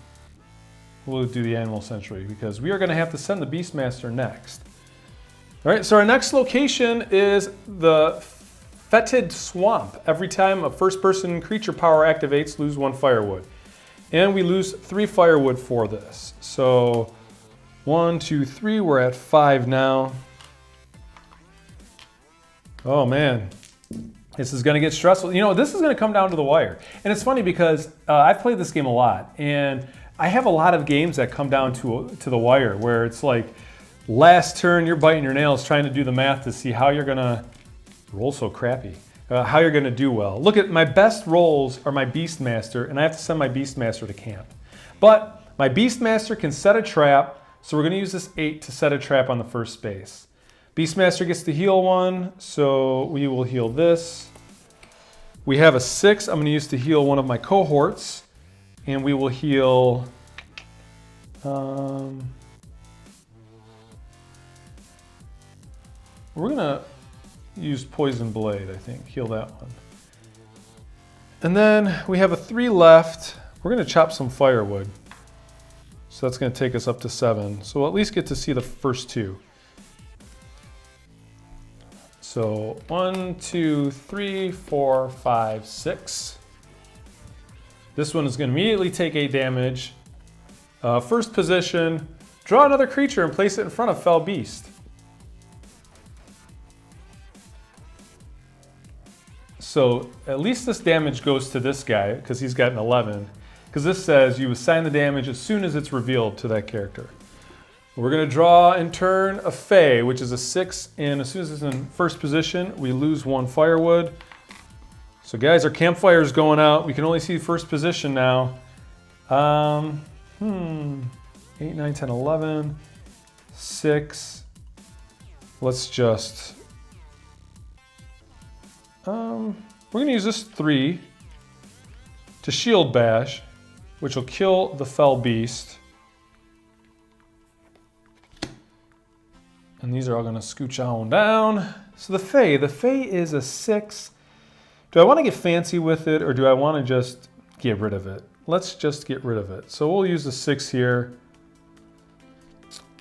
we'll do the Animal Sanctuary because we are going to have to send the Beastmaster next. All right, so our next location is the Fetid Swamp. Every time a first-person creature power activates, lose 1 firewood. And we lose 3 firewood for this. So 1, 2, 3, we're at 5 now. Oh man, this is going to get stressful. You know, this is going to come down to the wire. And it's funny because I've played this game a lot, and I have a lot of games that come down to the wire where it's like last turn you're biting your nails trying to do the math to see how you're going to roll so crappy, how you're going to do well. Look at my best rolls are my Beastmaster, and I have to send my Beastmaster to camp. But my Beastmaster can set a trap, so we're going to use this 8 to set a trap on the first space. Beastmaster gets to heal 1, so we will heal this. We have a 6 I'm going to use to heal one of my cohorts, and we will heal we're going to use Poison Blade, I think, heal that one. And then we have a 3 left. We're going to chop some firewood. So that's going to take us up to 7. So we'll at least get to see the first 2. So 1, 2, 3, 4, 5, 6. This one is going to immediately take 8 damage. First position, draw another creature and place it in front of Fell Beast. So at least this damage goes to this guy because he's got an 11. Because this says you assign the damage as soon as it's revealed to that character. We're going to draw in turn a Fey, which is a 6, and as soon as it's in first position, we lose 1 firewood. So guys, our campfire is going out. We can only see first position now. 8, 9, 10, 11, 6. Let's just... we're going to use this 3 to shield bash, which will kill the Fell Beast. And these are all going to scooch on down. So the Fey is a 6. Do I want to get fancy with it, or do I want to just get rid of it? Let's just get rid of it. So we'll use the 6 here.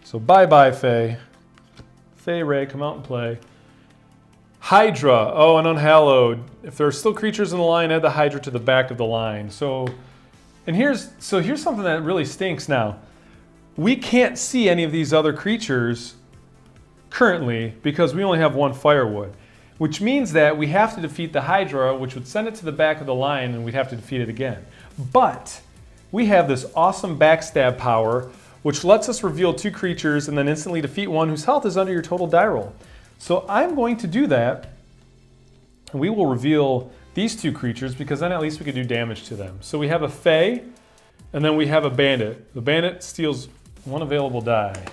So bye-bye, Fey. Fey Ray, come out and play. Hydra. Oh, and Unhallowed. If there are still creatures in the line, add the Hydra to the back of the line. So here's something that really stinks now. We can't see any of these other creatures currently because we only have one firewood, which means that we have to defeat the Hydra, which would send it to the back of the line, and we'd have to defeat it again. But we have this awesome backstab power, which lets us reveal 2 creatures and then instantly defeat one whose health is under your total die roll. So I'm going to do that, and we will reveal these 2 creatures because then at least we could do damage to them. So we have a Fae, and then we have a Bandit. The Bandit steals 1 available die.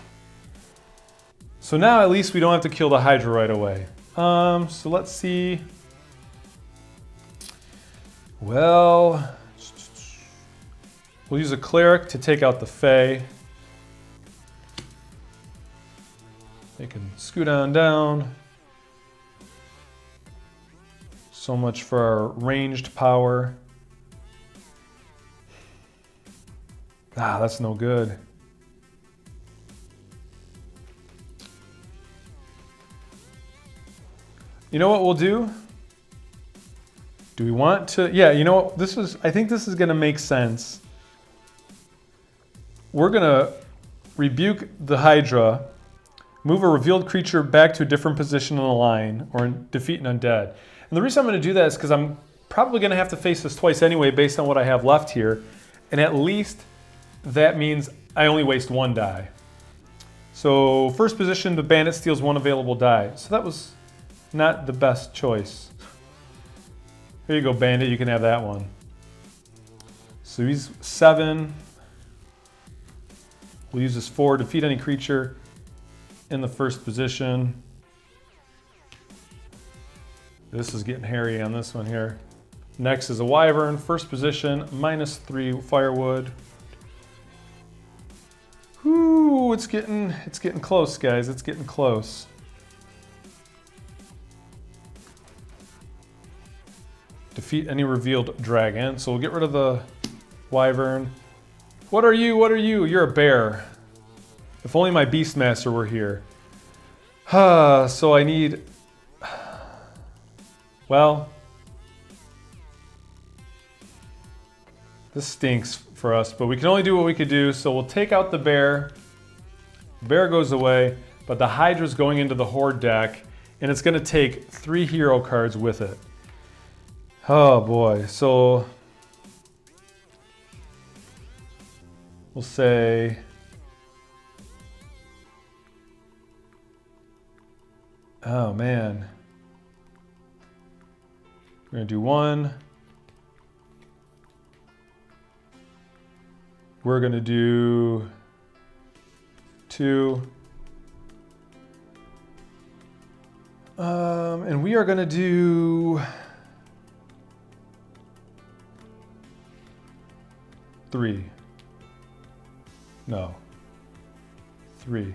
So now at least we don't have to kill the Hydra right away. So let's see. Well, we'll use a Cleric to take out the Fae. They can scoot on down. So much for our ranged power. Ah, that's no good. You know what we'll do? Do we want to? Yeah, you know what? I think this is going to make sense. We're going to rebuke the Hydra, move a revealed creature back to a different position on the line, or defeat an undead. And the reason I'm going to do that is because I'm probably going to have to face this twice anyway based on what I have left here. And at least that means I only waste 1 die. So first position, the Bandit steals 1 available die. So that was not the best choice. Here you go, Bandit, you can have that one. So he's 7. We'll use this 4, defeat any creature in the first position. This is getting hairy on this one here. Next is a Wyvern, first position, -3 firewood. Whoo, it's getting close, guys, it's getting close. Defeat any revealed dragon. So we'll get rid of the Wyvern. What are you? What are you? You're a bear. If only my Beastmaster were here. So I need... Well... This stinks for us, but we can only do what we could do. So we'll take out the bear. The bear goes away, but the Hydra's going into the Horde deck, and it's going to take 3 hero cards with it. Oh boy, so we'll say oh man. We're gonna do 1. We're gonna do 2. And we are gonna do 3. No. 3.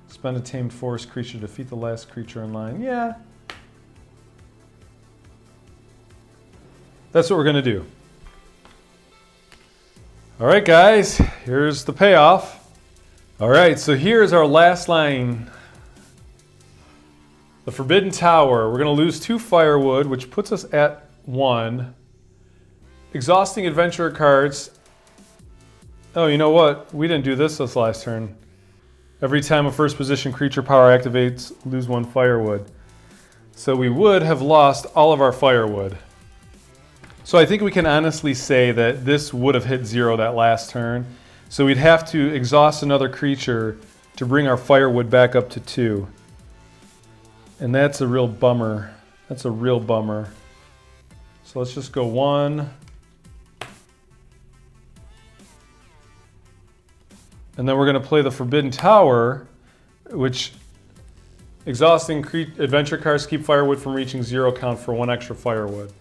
Spend a tamed forest creature to defeat the last creature in line. Yeah. That's what we're going to do. All right, guys. Here's the payoff. All right, so here's our last line. The Forbidden Tower. We're going to lose 2 firewood, which puts us at 1. Exhausting adventurer cards. Oh, you know what? We didn't do this last turn. Every time a first position creature power activates, lose 1 firewood. So we would have lost all of our firewood. So I think we can honestly say that this would have hit 0 that last turn. So we'd have to exhaust another creature to bring our firewood back up to 2. And that's a real bummer. That's a real bummer. So let's just go 1. And then we're going to play the Forbidden Tower, which exhausting adventure cards keep firewood from reaching 0 count for 1 extra firewood.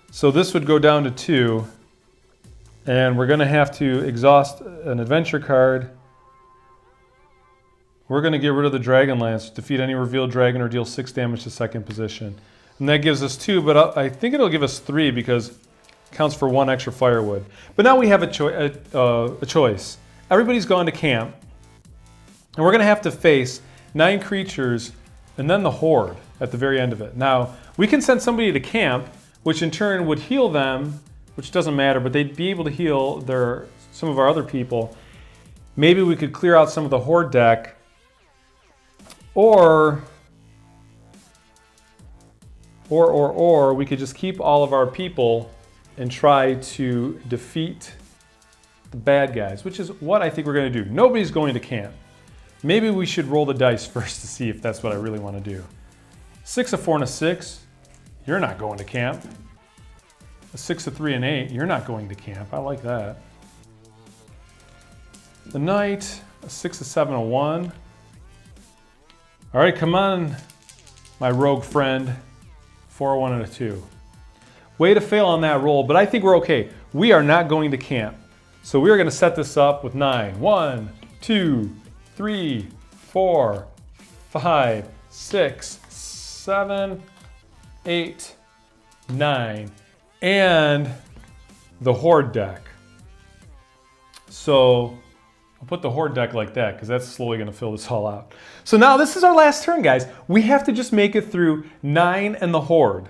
So this would go down to 2, and we're going to have to exhaust an adventure card. We're going to get rid of the Dragon Lance, defeat any revealed dragon or deal 6 damage to second position. And that gives us 2, but I think it'll give us 3 because it counts for 1 extra firewood. But now we have a choice. Everybody's gone to camp. And we're going to have to face 9 creatures and then the horde at the very end of it. Now, we can send somebody to camp, which in turn would heal them, which doesn't matter, but they'd be able to heal some of our other people. Maybe we could clear out some of the horde deck, or we could just keep all of our people and try to defeat the bad guys, which is what I think we're going to do. Nobody's going to camp. Maybe we should roll the dice first to see if that's what I really want to do. 6, a 4, and a 6. You're not going to camp. A 6, a 3, and 8. You're not going to camp. I like that. The knight, a 6, a 7, a 1. All right, come on, my rogue friend. 4, a 1, and a 2. Way to fail on that roll, but I think we're okay. We are not going to camp. So we are going to set this up with 9. 1, 2, 3, 4, 5, 6, 7, 8, 9, and the horde deck. So I'll put the horde deck like that because that's slowly going to fill this all out. So now this is our last turn, guys. We have to just make it through 9 and the horde.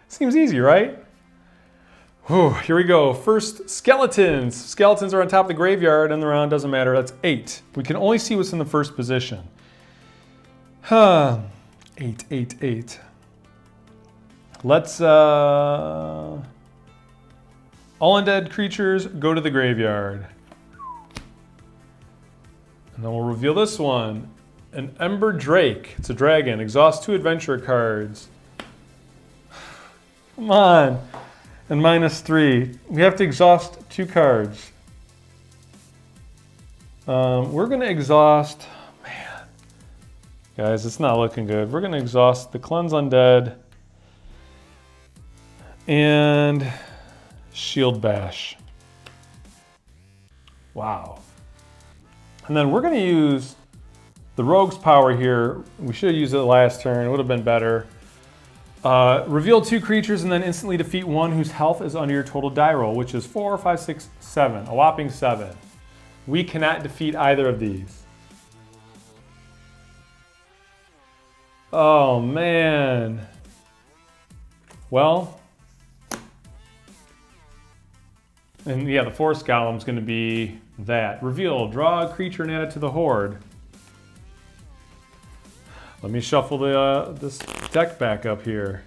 Seems easy, right? Whew, here we go. First, skeletons. Skeletons are on top of the graveyard and the round doesn't matter. That's 8. We can only see what's in the first position. 8, 8, 8. Let's, all undead creatures go to the graveyard. And then we'll reveal this one. An Ember Drake. It's a dragon. Exhaust 2 adventure cards. Come on. And -3. We have to exhaust 2 cards. We're going to exhaust... Man. Guys, it's not looking good. We're going to exhaust the Cleanse Undead and Shield Bash. Wow. And then we're going to use the Rogue's Power here. We should have used it last turn. It would have been better. Reveal 2 creatures and then instantly defeat one whose health is under your total die roll, which is 4, 5, 6, 7. A whopping 7. We cannot defeat either of these. Oh, man. Well. And yeah, the Forest Golem's going to be that. Reveal. Draw a creature and add it to the horde. Let me shuffle this deck back up here.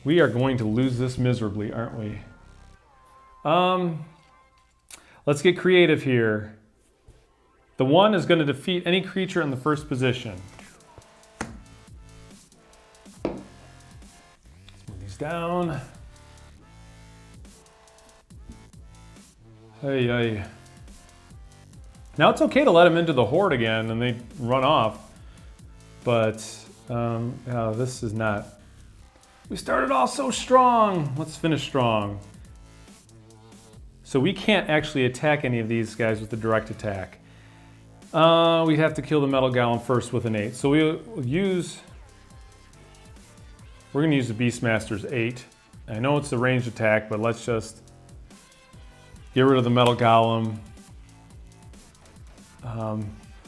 We are going to lose this miserably, aren't we? Let's get creative here. The 1 is going to defeat any creature in the first position. Let's move these down. Hey, hey. Now it's okay to let them into the horde again and they run off. But, this is not... We started off so strong. Let's finish strong. So we can't actually attack any of these guys with the direct attack. We'd have to kill the Metal Golem first with an 8. So we're going to use the Beastmaster's 8. I know it's a ranged attack, but let's just get rid of the Metal Golem.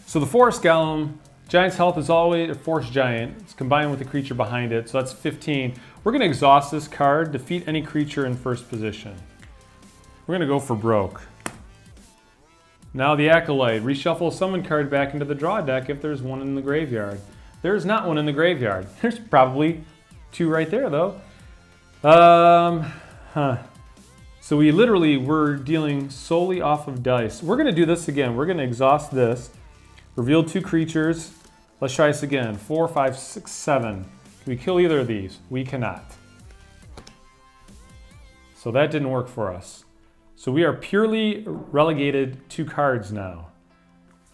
So the Forest Golem, Giant's health is always a Forest Giant. It's combined with the creature behind it, so that's 15. We're going to exhaust this card, defeat any creature in first position. We're going to go for broke. Now the Acolyte. Reshuffle a summon card back into the draw deck if there's one in the graveyard. There's not one in the graveyard. There's probably 2 right there, though. So we literally were dealing solely off of dice. We're going to do this again. We're going to exhaust this. Reveal 2 creatures. Let's try this again. 4, 5, 6, 7. Can we kill either of these? We cannot. So that didn't work for us. So we are purely relegated 2 cards now.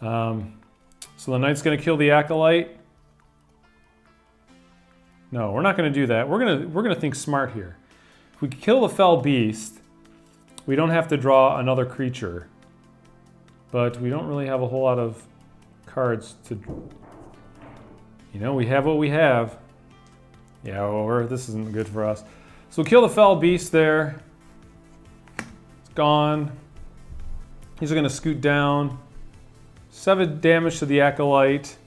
So the Knight's going to kill the Acolyte. No, we're not going to do that. We're going to think smart here. If we kill the Fell Beast, we don't have to draw another creature. But we don't really have a whole lot of cards to... You know, we have what we have. Yeah, well, this isn't good for us. So kill the fell beast there. It's gone. He's going to scoot down. 7 damage to the acolyte.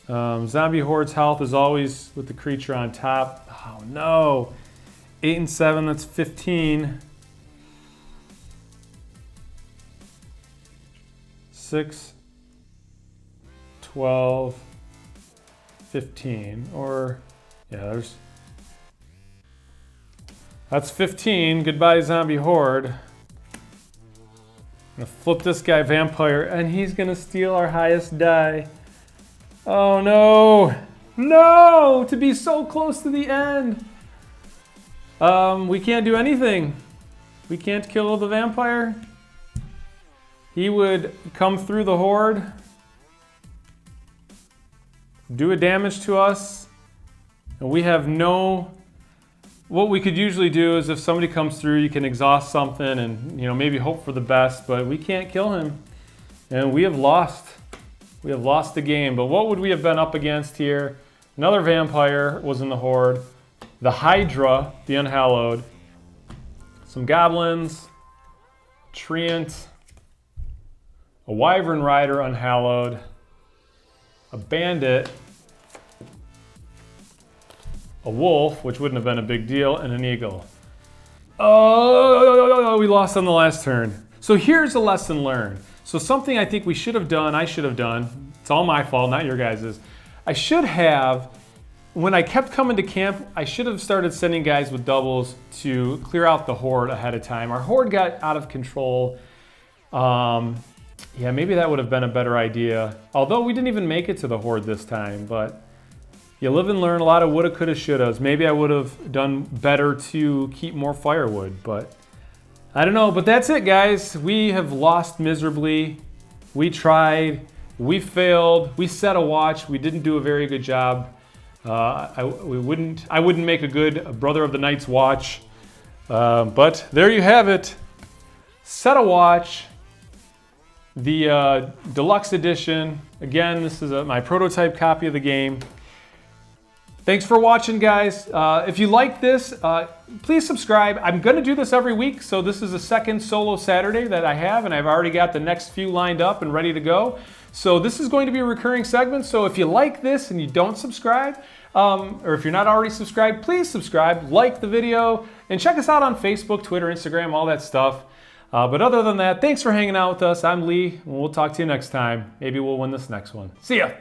Zombie Horde's health is always with the creature on top. Oh no. 8 and 7, that's 15. 6, 12, 15. Or, yeah, that's 15. Goodbye, Zombie Horde. I'm gonna flip this guy Vampire, and he's gonna steal our highest die. Oh no! No! To be so close to the end! We can't do anything. We can't kill the Vampire. He would come through the Horde, do a damage to us, and we have no... What we could usually do is if somebody comes through, you can exhaust something and maybe hope for the best, but we can't kill him. And we have lost. We have lost the game. But what would we have been up against here? Another Vampire was in the Horde. The Hydra, the Unhallowed. Some Goblins. Treant. A Wyvern Rider, Unhallowed. A Bandit. A Wolf, which wouldn't have been a big deal, and an Eagle. Oh, we lost on the last turn. So here's a lesson learned. So something I think we should have done, I should have done, it's all my fault, not your guys's. I should have, when I kept coming to camp, I should have started sending guys with doubles to clear out the Horde ahead of time. Our Horde got out of control. Yeah, maybe that would have been a better idea. Although we didn't even make it to the Horde this time, but you live and learn. A lot of woulda, coulda, shouldas. Maybe I would have done better to keep more firewood, but I don't know. But that's it, guys. We have lost miserably. We tried. We failed. We set a watch. We didn't do a very good job. I wouldn't make a good Brother of the Night's watch. But there you have it. Set a watch. The deluxe edition. Again, this is my prototype copy of the game. Thanks for watching, guys. If you like this, please subscribe. I'm going to do this every week, so this is the second solo Saturday that I have, and I've already got the next few lined up and ready to go. So this is going to be a recurring segment, so if you like this and you don't subscribe, or if you're not already subscribed, please subscribe, like the video, and check us out on Facebook, Twitter, Instagram, all that stuff. But other than that, thanks for hanging out with us. I'm Lee, and we'll talk to you next time. Maybe we'll win this next one. See ya!